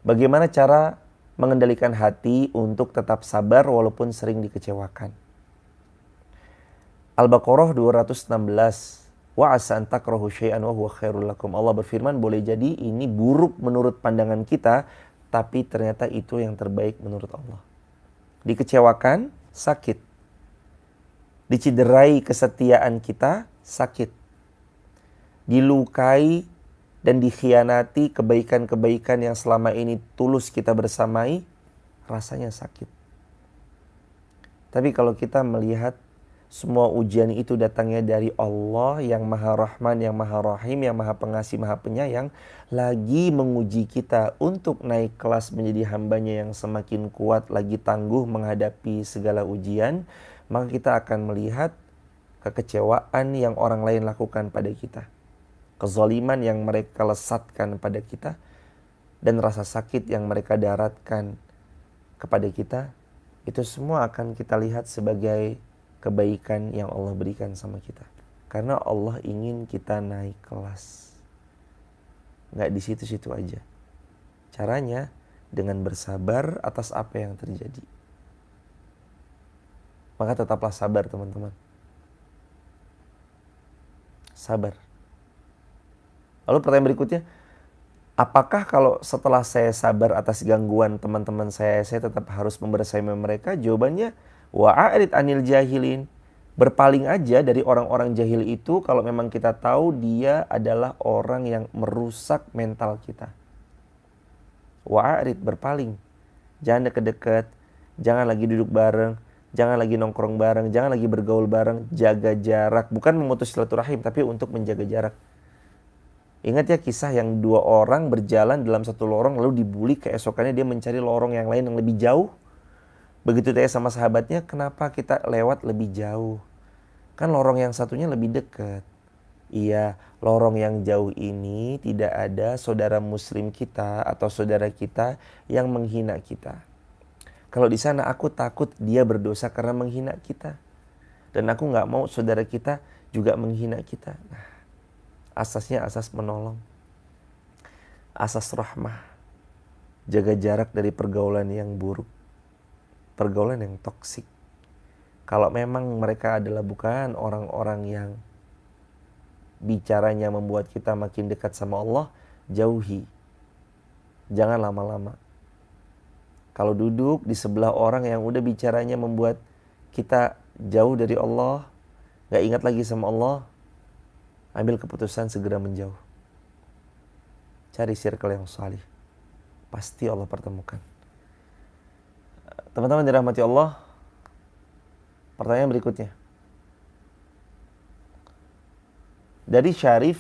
Bagaimana cara mengendalikan hati untuk tetap sabar walaupun sering dikecewakan. Al-Baqarah 216. Wa asa an takrahu syai'an wa huwa khairul lakum. Allah berfirman, boleh jadi ini buruk menurut pandangan kita, tapi ternyata itu yang terbaik menurut Allah. Dikecewakan, sakit. Diciderai kesetiaan kita, sakit. Dilukai dan dikhianati kebaikan-kebaikan yang selama ini tulus kita bersamai, rasanya sakit. Tapi kalau kita melihat semua ujian itu datangnya dari Allah yang Maha Rahman, yang Maha Rahim, yang Maha Pengasih, Maha Penyayang, lagi menguji kita untuk naik kelas menjadi hambanya yang semakin kuat, lagi tangguh menghadapi segala ujian, maka kita akan melihat kekecewaan yang orang lain lakukan pada kita, kezaliman yang mereka lesatkan pada kita, dan rasa sakit yang mereka daratkan kepada kita, itu semua akan kita lihat sebagai kebaikan yang Allah berikan sama kita. Karena Allah ingin kita naik kelas. Nggak di situ-situ aja. Caranya dengan bersabar atas apa yang terjadi. Maka tetaplah sabar, teman-teman. Sabar. Lalu pertanyaan berikutnya, apakah kalau setelah saya sabar atas gangguan teman-teman saya tetap harus membersamai mereka? Jawabannya, wa'arid anil jahilin. Berpaling aja dari orang-orang jahil itu kalau memang kita tahu dia adalah orang yang merusak mental kita. Wa'arid, berpaling. Jangan deket-deket, jangan lagi duduk bareng, jangan lagi nongkrong bareng, jangan lagi bergaul bareng, jaga jarak. Bukan memutus silaturahim, tapi untuk menjaga jarak. Ingat ya kisah yang 2 orang berjalan dalam satu lorong lalu dibuli, keesokannya dia mencari lorong yang lain yang lebih jauh. Begitu tanya sama sahabatnya, kenapa kita lewat lebih jauh? Kan lorong yang satunya lebih dekat. Iya, lorong yang jauh ini tidak ada saudara muslim kita atau saudara kita yang menghina kita. Kalau di sana aku takut dia berdosa karena menghina kita. Dan aku gak mau saudara kita juga menghina kita. Nah, asasnya asas menolong. Asas rahmah. Jaga jarak dari pergaulan yang buruk. Pergaulan yang toksik. Kalau memang mereka adalah bukan orang-orang yang bicaranya membuat kita makin dekat sama Allah, jauhi. Jangan lama-lama. Kalau duduk di sebelah orang yang udah bicaranya membuat kita jauh dari Allah, gak ingat lagi sama Allah, ambil keputusan segera menjauh. Cari circle yang salih. Pasti Allah pertemukan. Teman-teman dirahmati Allah, pertanyaan berikutnya. Dari Syarif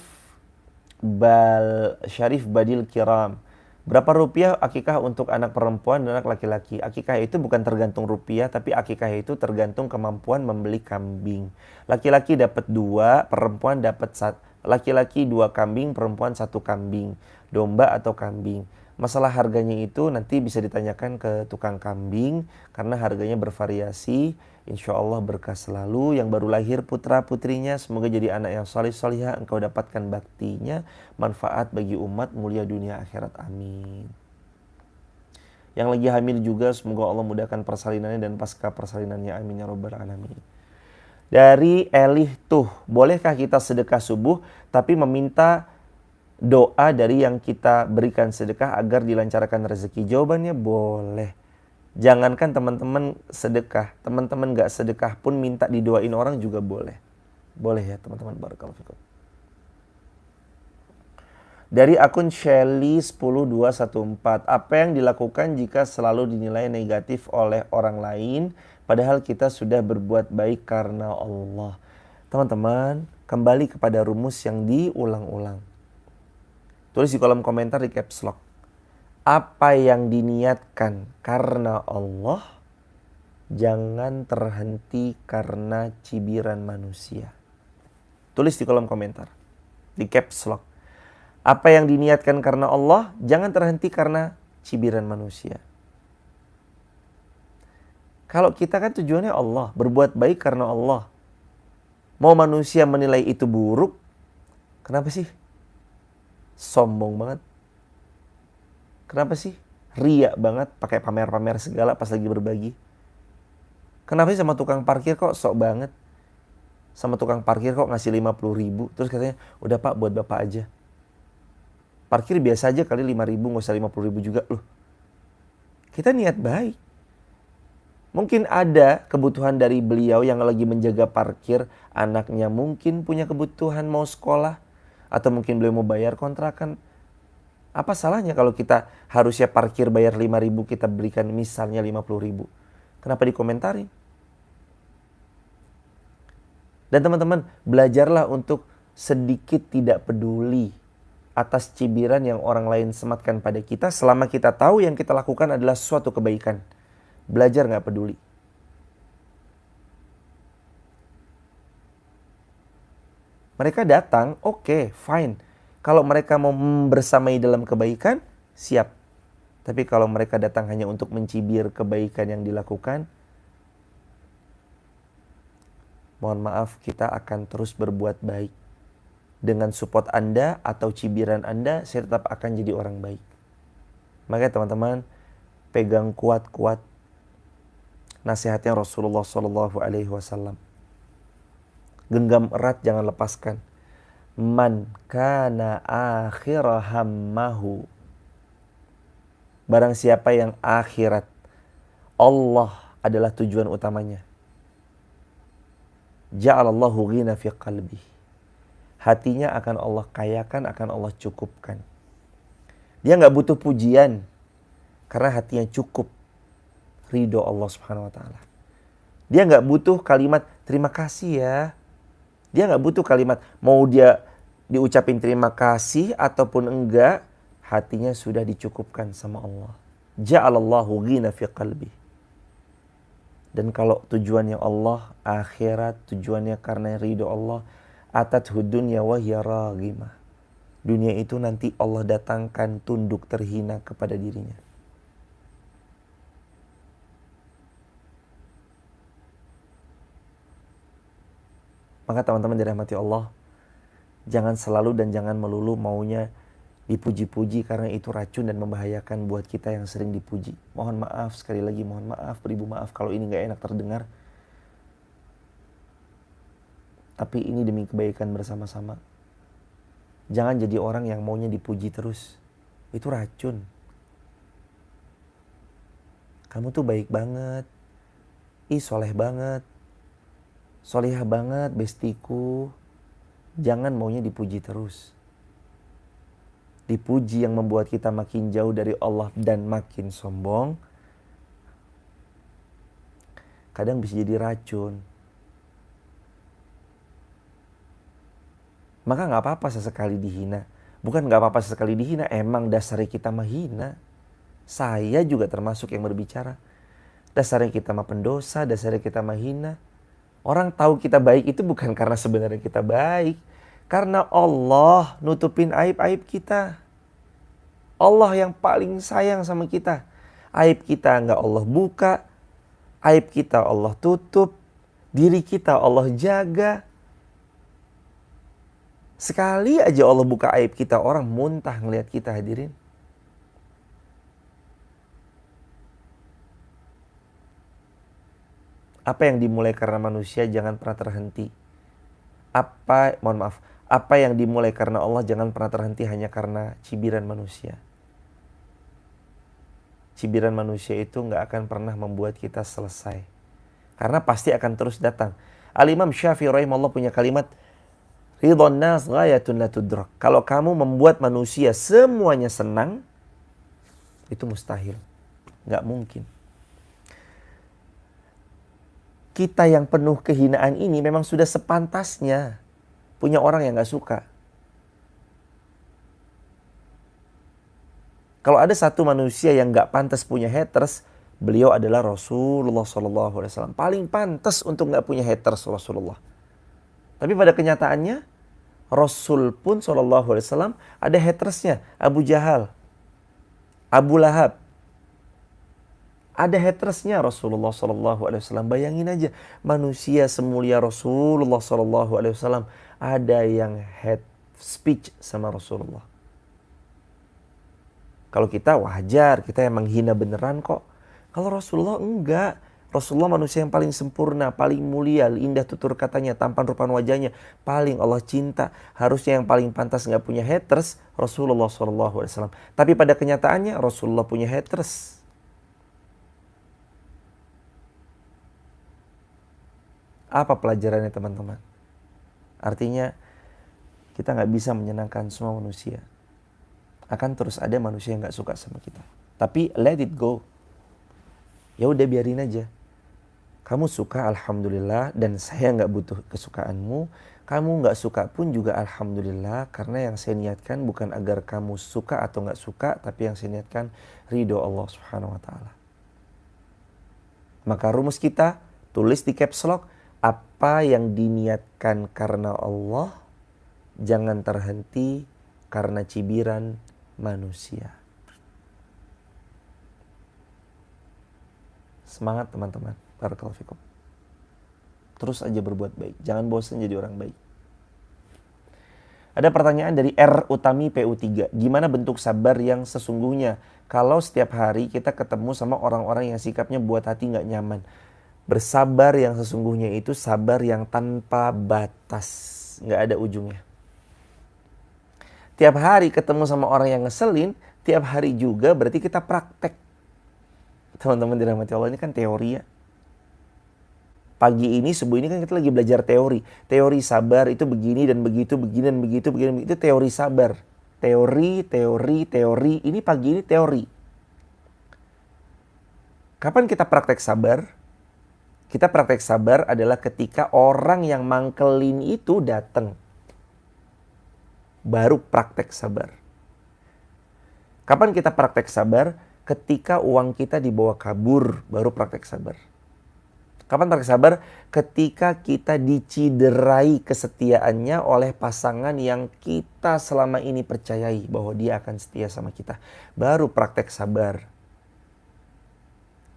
Badil Kiram. Berapa rupiah akikah untuk anak perempuan dan anak laki-laki? Akikah itu bukan tergantung rupiah, tapi akikah itu tergantung kemampuan membeli kambing. Laki-laki dapat 2, perempuan dapat 1. Laki-laki 2 kambing, perempuan 1 kambing. Domba atau kambing. Masalah harganya itu nanti bisa ditanyakan ke tukang kambing karena harganya bervariasi. Insya Allah berkah selalu. Yang baru lahir putra putrinya semoga jadi anak yang salih salihah, engkau dapatkan baktinya, manfaat bagi umat, mulia dunia akhirat, amin. Yang lagi hamil juga semoga Allah mudahkan persalinannya dan pasca persalinannya, amin ya rabbal alamin. Dari Elih tuh, bolehkah kita sedekah subuh tapi meminta doa dari yang kita berikan sedekah agar dilancarkan rezeki? Jawabannya boleh. Jangankan teman-teman sedekah, teman-teman gak sedekah pun minta didoain orang juga boleh. Boleh ya teman-teman, barakallahu fikum. Dari akun Shelly10214, apa yang dilakukan jika selalu dinilai negatif oleh orang lain padahal kita sudah berbuat baik karena Allah? Teman-teman, kembali kepada rumus yang diulang-ulang. Tulis di kolom komentar di caps lock. Apa yang diniatkan karena Allah, jangan terhenti karena cibiran manusia. Tulis di kolom komentar, di caps lock. Apa yang diniatkan karena Allah, jangan terhenti karena cibiran manusia. Kalau kita kan tujuannya Allah, berbuat baik karena Allah. Mau manusia menilai itu buruk, kenapa sih? Sombong banget. Kenapa sih? Ria banget, pakai pamer-pamer segala pas lagi berbagi. Kenapa sih sama tukang parkir kok sok banget? Sama tukang parkir kok ngasih 50.000, terus katanya, udah Pak buat Bapak aja. Parkir biasa aja kali 5.000, gak usah 50.000 juga loh. Kita niat baik. Mungkin ada kebutuhan dari beliau yang lagi menjaga parkir, anaknya mungkin punya kebutuhan mau sekolah, atau mungkin beliau mau bayar kontrakan. Apa salahnya kalau kita harusnya parkir bayar 5.000, kita berikan misalnya 50.000. Kenapa dikomentarin? Dan teman-teman, belajarlah untuk sedikit tidak peduli atas cibiran yang orang lain sematkan pada kita selama kita tahu yang kita lakukan adalah suatu kebaikan. Belajar gak peduli. Mereka datang, oke, fine. Kalau mereka mau bersamai dalam kebaikan, siap. Tapi kalau mereka datang hanya untuk mencibir kebaikan yang dilakukan, mohon maaf, kita akan terus berbuat baik. Dengan support Anda atau cibiran Anda, saya tetap akan jadi orang baik. Makanya teman-teman, pegang kuat-kuat nasihatnya Rasulullah SAW. Genggam erat, jangan lepaskan. Man kana akhir hammahu. Barang siapa yang akhirat Allah adalah tujuan utamanya, ja'alallahu ghina fi qalbi. Hatinya akan Allah kayakan, akan Allah cukupkan. Dia gak butuh pujian, karena hatinya cukup ridho Allah Subhanahu wa ta'ala. Dia gak butuh kalimat terima kasih ya. Dia gak butuh kalimat mau dia diucapin terima kasih ataupun enggak, hatinya sudah dicukupkan sama Allah. Ja'alallahu ghina fi qalbi. Dan kalau tujuannya Allah, akhirat, tujuannya karena ridho Allah, atathu dunya wa hiya raghimah. Dunia itu nanti Allah datangkan tunduk terhina kepada dirinya. Maka teman-teman dirahmati Allah, jangan selalu dan jangan melulu maunya dipuji-puji, karena itu racun dan membahayakan buat kita yang sering dipuji. Mohon maaf, sekali lagi mohon maaf, beribu maaf kalau ini gak enak terdengar. Tapi ini demi kebaikan bersama-sama. Jangan jadi orang yang maunya dipuji terus. Itu racun. Kamu tuh baik banget. Ih, soleh banget. Solihah banget, bestiku. Jangan maunya dipuji terus. Dipuji yang membuat kita makin jauh dari Allah dan makin sombong, kadang bisa jadi racun. Maka gak apa-apa sesekali dihina. Bukan gak apa-apa sesekali dihina, emang dasarnya kita menghina. Saya juga termasuk yang berbicara. Dasarnya kita mah pendosa, dasarnya kita menghina. Orang tahu kita baik itu bukan karena sebenarnya kita baik. Karena Allah nutupin aib-aib kita. Allah yang paling sayang sama kita. Aib kita enggak Allah buka. Aib kita Allah tutup. Diri kita Allah jaga. Sekali aja Allah buka aib kita, orang muntah ngelihat kita, hadirin. Apa yang dimulai karena manusia jangan pernah terhenti. Apa yang dimulai karena Allah jangan pernah terhenti hanya karena cibiran manusia. Cibiran manusia itu gak akan pernah membuat kita selesai. Karena pasti akan terus datang. Al-Imam Syafi'i rahimahullah punya kalimat, ridhon nas ghayatun la tudrak. Kalau kamu membuat manusia semuanya senang, itu mustahil. Gak mungkin. Kita yang penuh kehinaan ini memang sudah sepantasnya punya orang yang gak suka. Kalau ada satu manusia yang gak pantas punya haters, beliau adalah Rasulullah SAW. Paling pantas untuk gak punya haters Rasulullah. Tapi pada kenyataannya, Rasul pun SAW ada hatersnya. Abu Jahal, Abu Lahab. Ada hatersnya Rasulullah SAW. Bayangin aja, manusia semulia Rasulullah SAW ada yang hate speech sama Rasulullah. Kalau kita wajar, kita yang menghina beneran kok. Kalau Rasulullah enggak. Rasulullah manusia yang paling sempurna, paling mulia, indah tutur katanya, tampan rupan wajahnya, paling Allah cinta. Harusnya yang paling pantas nggak punya haters, Rasulullah SAW. Tapi pada kenyataannya Rasulullah punya haters. Apa pelajarannya teman-teman? Artinya kita nggak bisa menyenangkan semua manusia. Akan terus ada manusia yang nggak suka sama kita. Tapi let it go. Ya udah biarin aja. Kamu suka alhamdulillah dan saya nggak butuh kesukaanmu. Kamu nggak suka pun juga alhamdulillah, karena yang saya niatkan bukan agar kamu suka atau nggak suka, tapi yang saya niatkan ridho Allah Subhanahu Wa Taala. Maka rumus kita tulis di caps lock, apa yang diniatkan karena Allah jangan terhenti karena cibiran manusia. Semangat teman-teman. Barakallahu fikum. Terus aja berbuat baik. Jangan bosan jadi orang baik. Ada pertanyaan dari R Utami PU3. Gimana bentuk sabar yang sesungguhnya kalau setiap hari kita ketemu sama orang-orang yang sikapnya buat hati gak nyaman? Bersabar yang sesungguhnya itu sabar yang tanpa batas. Gak ada ujungnya. Tiap hari ketemu sama orang yang ngeselin, tiap hari juga berarti kita praktek. Teman-teman dirahmati Allah, ini kan teori ya. Pagi ini, subuh ini kan kita lagi belajar teori. Teori sabar itu begini dan begitu, begini dan begitu, begini. Itu teori sabar. Teori. Ini pagi ini teori. Kapan kita praktek sabar? Kita praktek sabar adalah ketika orang yang mangkelin itu datang. Baru praktek sabar. Kapan kita praktek sabar? Ketika uang kita dibawa kabur, baru praktek sabar. Kapan praktek sabar? Ketika kita diciderai kesetiaannya oleh pasangan yang kita selama ini percayai bahwa dia akan setia sama kita. Baru praktek sabar.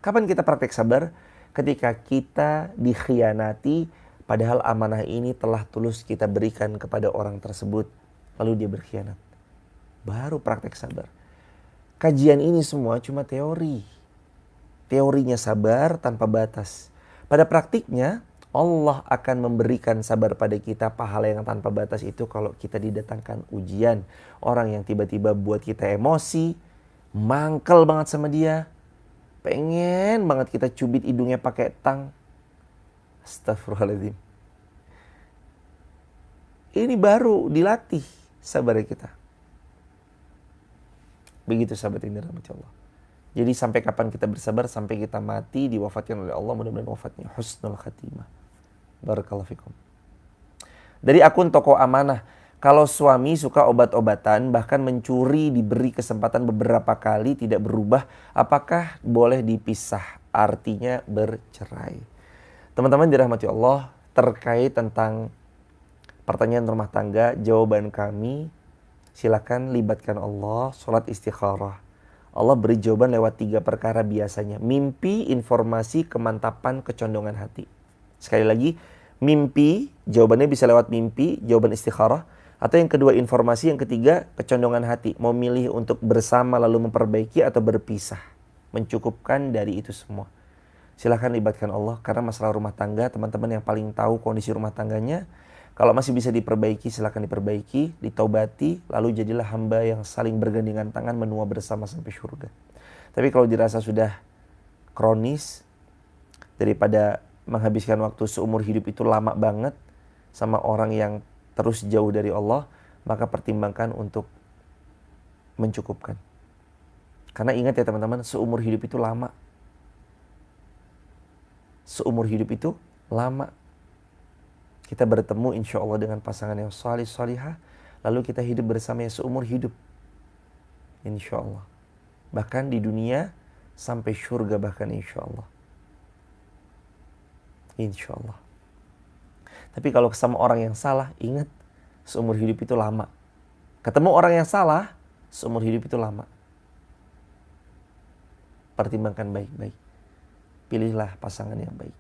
Kapan kita praktek sabar? Ketika kita dikhianati, padahal amanah ini telah tulus kita berikan kepada orang tersebut, lalu dia berkhianat. Baru praktek sabar. Kajian ini semua cuma teori. Teorinya sabar tanpa batas. Pada praktiknya, Allah akan memberikan sabar pada kita, pahala yang tanpa batas itu kalau kita didatangkan ujian. Orang yang tiba-tiba buat kita emosi, mangkel banget sama dia, pengen banget kita cubit hidungnya pakai tang. Astagfirullahaladzim. Ini baru dilatih sabar kita. Begitu sahabat yang dirahmati Allah. Jadi sampai kapan kita bersabar? Sampai kita mati, diwafatkan oleh Allah. Mudah-mudahan wafatnya husnul khatimah. Barakallahu fikum. Dari akun Toko Amanah. Kalau suami suka obat-obatan, bahkan mencuri, diberi kesempatan beberapa kali tidak berubah, apakah boleh dipisah? Artinya bercerai. Teman-teman dirahmati Allah, terkait tentang pertanyaan rumah tangga, jawaban kami, silakan libatkan Allah, sholat istikharah. Allah beri jawaban lewat 3 perkara biasanya. Mimpi, informasi, kemantapan, kecondongan hati. Sekali lagi, mimpi, jawabannya bisa lewat mimpi, jawaban istikharah. Atau yang kedua informasi, yang ketiga kecondongan hati. Mau milih untuk bersama lalu memperbaiki atau berpisah. Mencukupkan dari itu semua. Silahkan libatkan Allah, karena masalah rumah tangga, teman-teman yang paling tahu kondisi rumah tangganya. Kalau masih bisa diperbaiki, silakan diperbaiki, ditaubati, lalu jadilah hamba yang saling bergandengan tangan menua bersama sampai surga. Tapi kalau dirasa sudah kronis, daripada menghabiskan waktu seumur hidup itu lama banget sama orang yang terus jauh dari Allah, maka pertimbangkan untuk mencukupkan. Karena ingat ya teman-teman, seumur hidup itu lama. Seumur hidup itu lama. Kita bertemu insya Allah dengan pasangan yang salih salihah, lalu kita hidup bersama yang seumur hidup. Insya Allah. Bahkan di dunia sampai surga bahkan insya Allah. Insya Allah. Tapi kalau sama orang yang salah, ingat seumur hidup itu lama. Ketemu orang yang salah, seumur hidup itu lama. Pertimbangkan baik-baik. Pilihlah pasangan yang baik.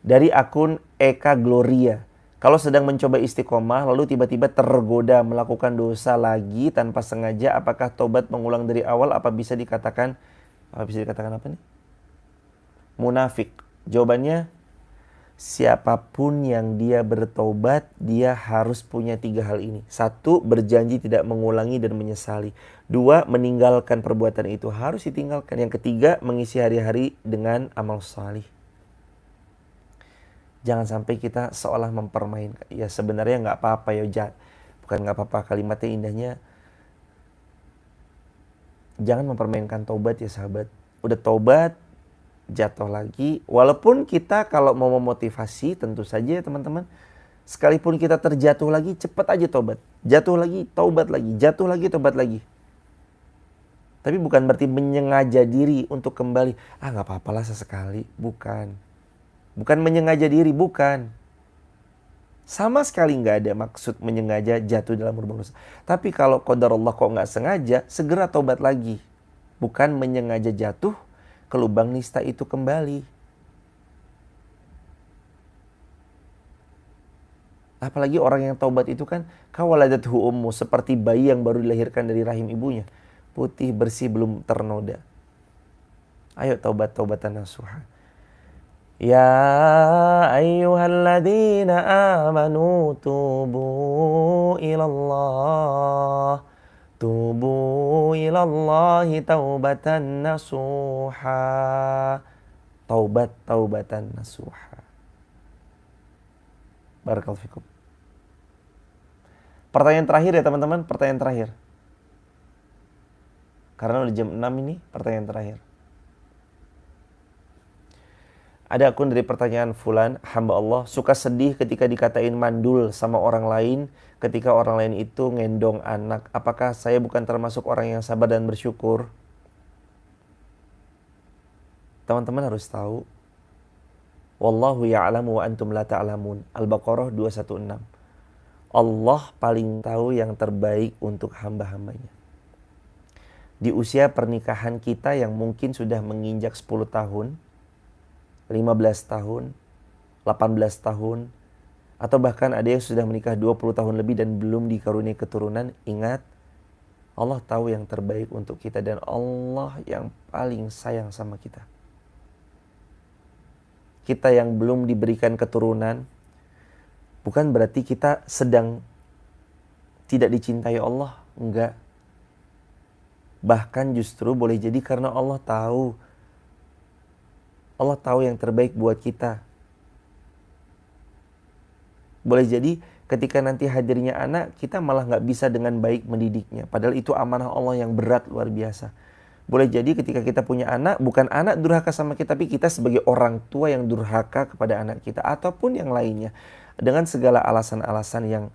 Dari akun Eka Gloria. Kalau sedang mencoba istiqomah lalu tiba-tiba tergoda melakukan dosa lagi tanpa sengaja, apakah tobat mengulang dari awal? Apa bisa dikatakan apa nih? Munafik. Jawabannya, siapapun yang dia bertobat, dia harus punya 3 hal ini. 1, berjanji tidak mengulangi dan menyesali. 2, meninggalkan perbuatan itu, harus ditinggalkan. Yang ketiga, mengisi hari-hari dengan amal salih. Jangan sampai kita seolah mempermainkan. Ya sebenarnya nggak apa-apa ya, bukan nggak apa-apa, kalimatnya indahnya. Jangan mempermainkan taubat ya sahabat. Udah taubat, jatuh lagi. Walaupun kita kalau mau memotivasi, tentu saja ya teman-teman, sekalipun kita terjatuh lagi, cepat aja taubat. Jatuh lagi, taubat lagi. Jatuh lagi, taubat lagi. Tapi bukan berarti menyengaja diri untuk kembali. Nggak apa-apalah sesekali. Bukan. Bukan menyengaja diri, bukan. Sama sekali nggak ada maksud menyengaja jatuh dalam lubang dosa. Tapi kalau qadarullah kok nggak sengaja, segera taubat lagi. Bukan menyengaja jatuh ke lubang nista itu kembali. Apalagi orang yang taubat itu kan kawaladathu ummu, seperti bayi yang baru dilahirkan dari rahim ibunya. Putih, bersih, belum ternoda. Ayo taubat-taubatan nasuha. Ya ayyuhalladzina amanu tubu ilallah. Tubu ilallahi taubatan nasuha. Taubatan nasuha. Barakallahu fikum. Pertanyaan terakhir ya teman-teman, pertanyaan terakhir. Karena udah jam 6 ini, pertanyaan terakhir. Ada akun dari pertanyaan Fulan, hamba Allah, suka sedih ketika dikatain mandul sama orang lain, ketika orang lain itu ngendong anak. Apakah saya bukan termasuk orang yang sabar dan bersyukur? Teman-teman harus tahu, wallahu ya'lamu wa antum la ta'lamun. Al-Baqarah 216. Allah paling tahu yang terbaik untuk hamba-hambanya. Di usia pernikahan kita yang mungkin sudah menginjak 10 tahun, 15 tahun, 18 tahun, atau bahkan ada yang sudah menikah 20 tahun lebih dan belum dikaruniai keturunan, ingat, Allah tahu yang terbaik untuk kita dan Allah yang paling sayang sama kita. Kita yang belum diberikan keturunan, bukan berarti kita sedang tidak dicintai Allah, enggak. Bahkan justru boleh jadi karena Allah tahu yang terbaik buat kita. Boleh jadi ketika nanti hadirnya anak, kita malah nggak bisa dengan baik mendidiknya. Padahal itu amanah Allah yang berat luar biasa. Boleh jadi ketika kita punya anak, bukan anak durhaka sama kita, tapi kita sebagai orang tua yang durhaka kepada anak kita. Ataupun yang lainnya. Dengan segala alasan-alasan yang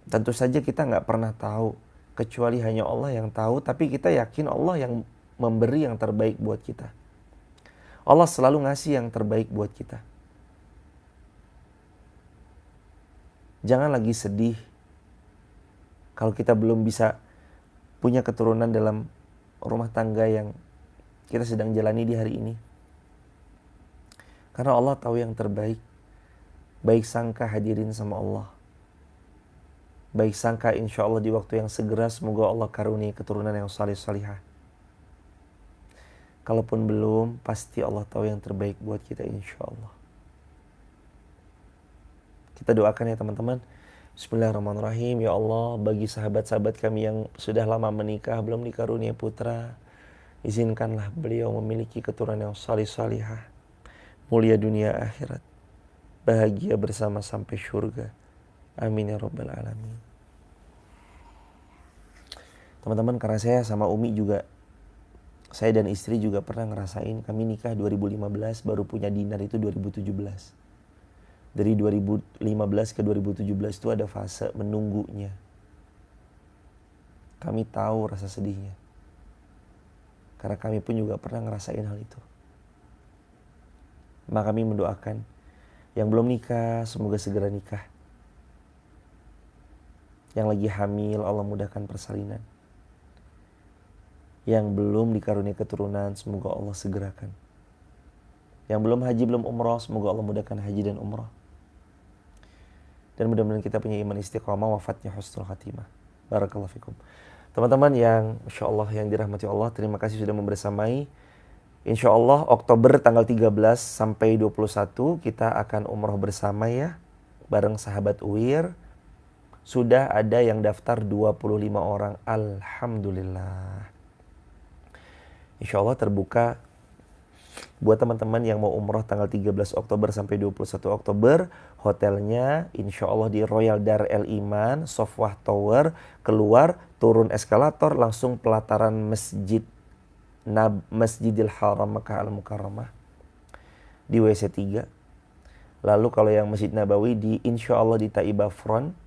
tentu saja kita nggak pernah tahu. Kecuali hanya Allah yang tahu, tapi kita yakin Allah yang memberi yang terbaik buat kita. Allah selalu ngasih yang terbaik buat kita. Jangan lagi sedih kalau kita belum bisa punya keturunan dalam rumah tangga yang kita sedang jalani di hari ini. Karena Allah tahu yang terbaik. Baik sangka hadirin sama Allah. Baik sangka insya Allah di waktu yang segera semoga Allah karuniai keturunan yang salih-salihah. Kalaupun belum, pasti Allah tahu yang terbaik buat kita insya Allah. Kita doakan ya teman-teman. Bismillahirrahmanirrahim. Ya Allah, bagi sahabat-sahabat kami yang sudah lama menikah, belum dikaruniai putra, izinkanlah beliau memiliki keturunan yang salih-salihah, mulia dunia akhirat, bahagia bersama sampai surga. Amin ya rabbal alamin. Teman-teman, karena saya sama Umi juga, saya dan istri juga pernah ngerasain, kami nikah 2015, baru punya dinar itu 2017. Dari 2015 ke 2017 itu ada fase menunggunya. Kami tahu rasa sedihnya. Karena kami pun juga pernah ngerasain hal itu. Maka kami mendoakan, yang belum nikah, semoga segera nikah. Yang lagi hamil, Allah mudahkan persalinan. Yang belum dikaruniai keturunan, semoga Allah segerakan. Yang belum haji, belum umrah, semoga Allah mudahkan haji dan umrah. dan mudah-mudahan kita punya iman istiqomah, wafatnya husnul khatimah. Barakallahu fikum. Teman-teman yang Masya Allah yang dirahmati Allah, terima kasih sudah membersamai. Insya Allah Oktober tanggal 13 sampai 21 kita akan umroh bersama ya, bareng sahabat UIR. Sudah ada yang daftar 25 orang, Alhamdulillah. Insya Allah terbuka buat teman-teman yang mau umroh tanggal 13 Oktober sampai 21 Oktober. Hotelnya insya Allah di Royal Dar El Iman, Sofwah Tower. Keluar, turun eskalator, langsung pelataran Masjidil Haram Makkah Al-Mukarramah di WC 3. Lalu kalau yang Masjid Nabawi insya Allah di Taibah Front,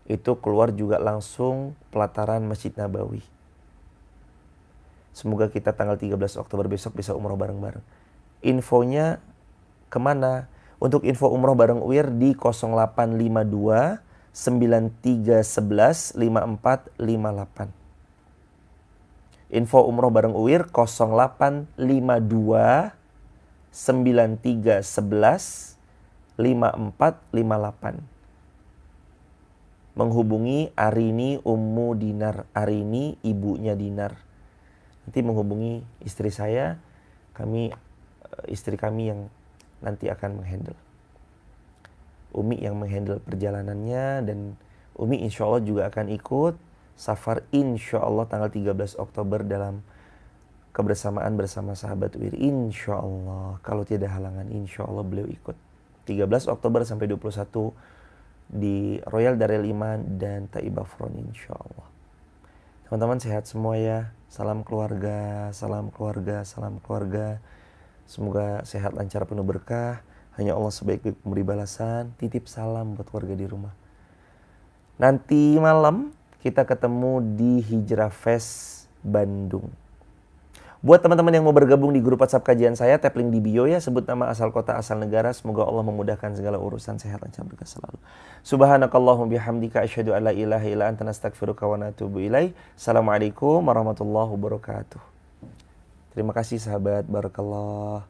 itu keluar juga langsung pelataran Masjid Nabawi. Semoga kita tanggal 13 Oktober besok bisa umroh bareng-bareng. Infonya kemana? Untuk info umroh bareng UIR di 0852 9311 5458. Info umroh bareng UIR 0852 9311 5458. Menghubungi Arini Ummu Dinar. Arini ibunya Dinar. Nanti menghubungi istri saya, istri kami yang nanti akan menghandle. Umi yang menghandle perjalanannya, dan Umi insya Allah juga akan ikut safar insya Allah tanggal 13 Oktober dalam kebersamaan bersama sahabat UIR. Insya Allah, kalau tidak halangan, insya Allah beliau ikut. 13 Oktober sampai 21 di Royal Darul Iman dan Taibah Front insya Allah. Teman-teman sehat semua ya. Salam keluarga, salam keluarga, salam keluarga. Semoga sehat, lancar, penuh berkah. Hanya Allah sebaik-baik pemberi balasan. Titip salam buat keluarga di rumah. Nanti malam kita ketemu di Hijrah Fest Bandung. Buat teman-teman yang mau bergabung di grup WhatsApp kajian saya, tap link di bio ya, sebut nama, asal kota, asal negara. Semoga Allah memudahkan segala urusan, sehat, lancar, berkah selalu. Subhanakallahumma bihamdika asyhadu an la ilaha illa anta nastaghfiruka wa natubu ilaik. Assalamualaikum warahmatullahi wabarakatuh. Terima kasih sahabat, barakallah.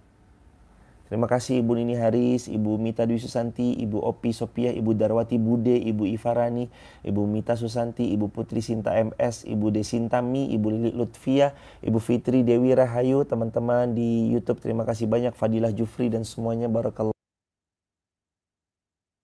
Terima kasih Ibu Nini Haris, Ibu Mita Dwi Susanti, Ibu Opi Sopiah, Ibu Darwati Bude, Ibu Ifarani, Ibu Mita Susanti, Ibu Putri Sinta MS, Ibu Desintami, Ibu Lili Lutfia, Ibu Fitri Dewi Rahayu, teman-teman di YouTube terima kasih banyak, Fadilah Jufri dan semuanya, barakallah.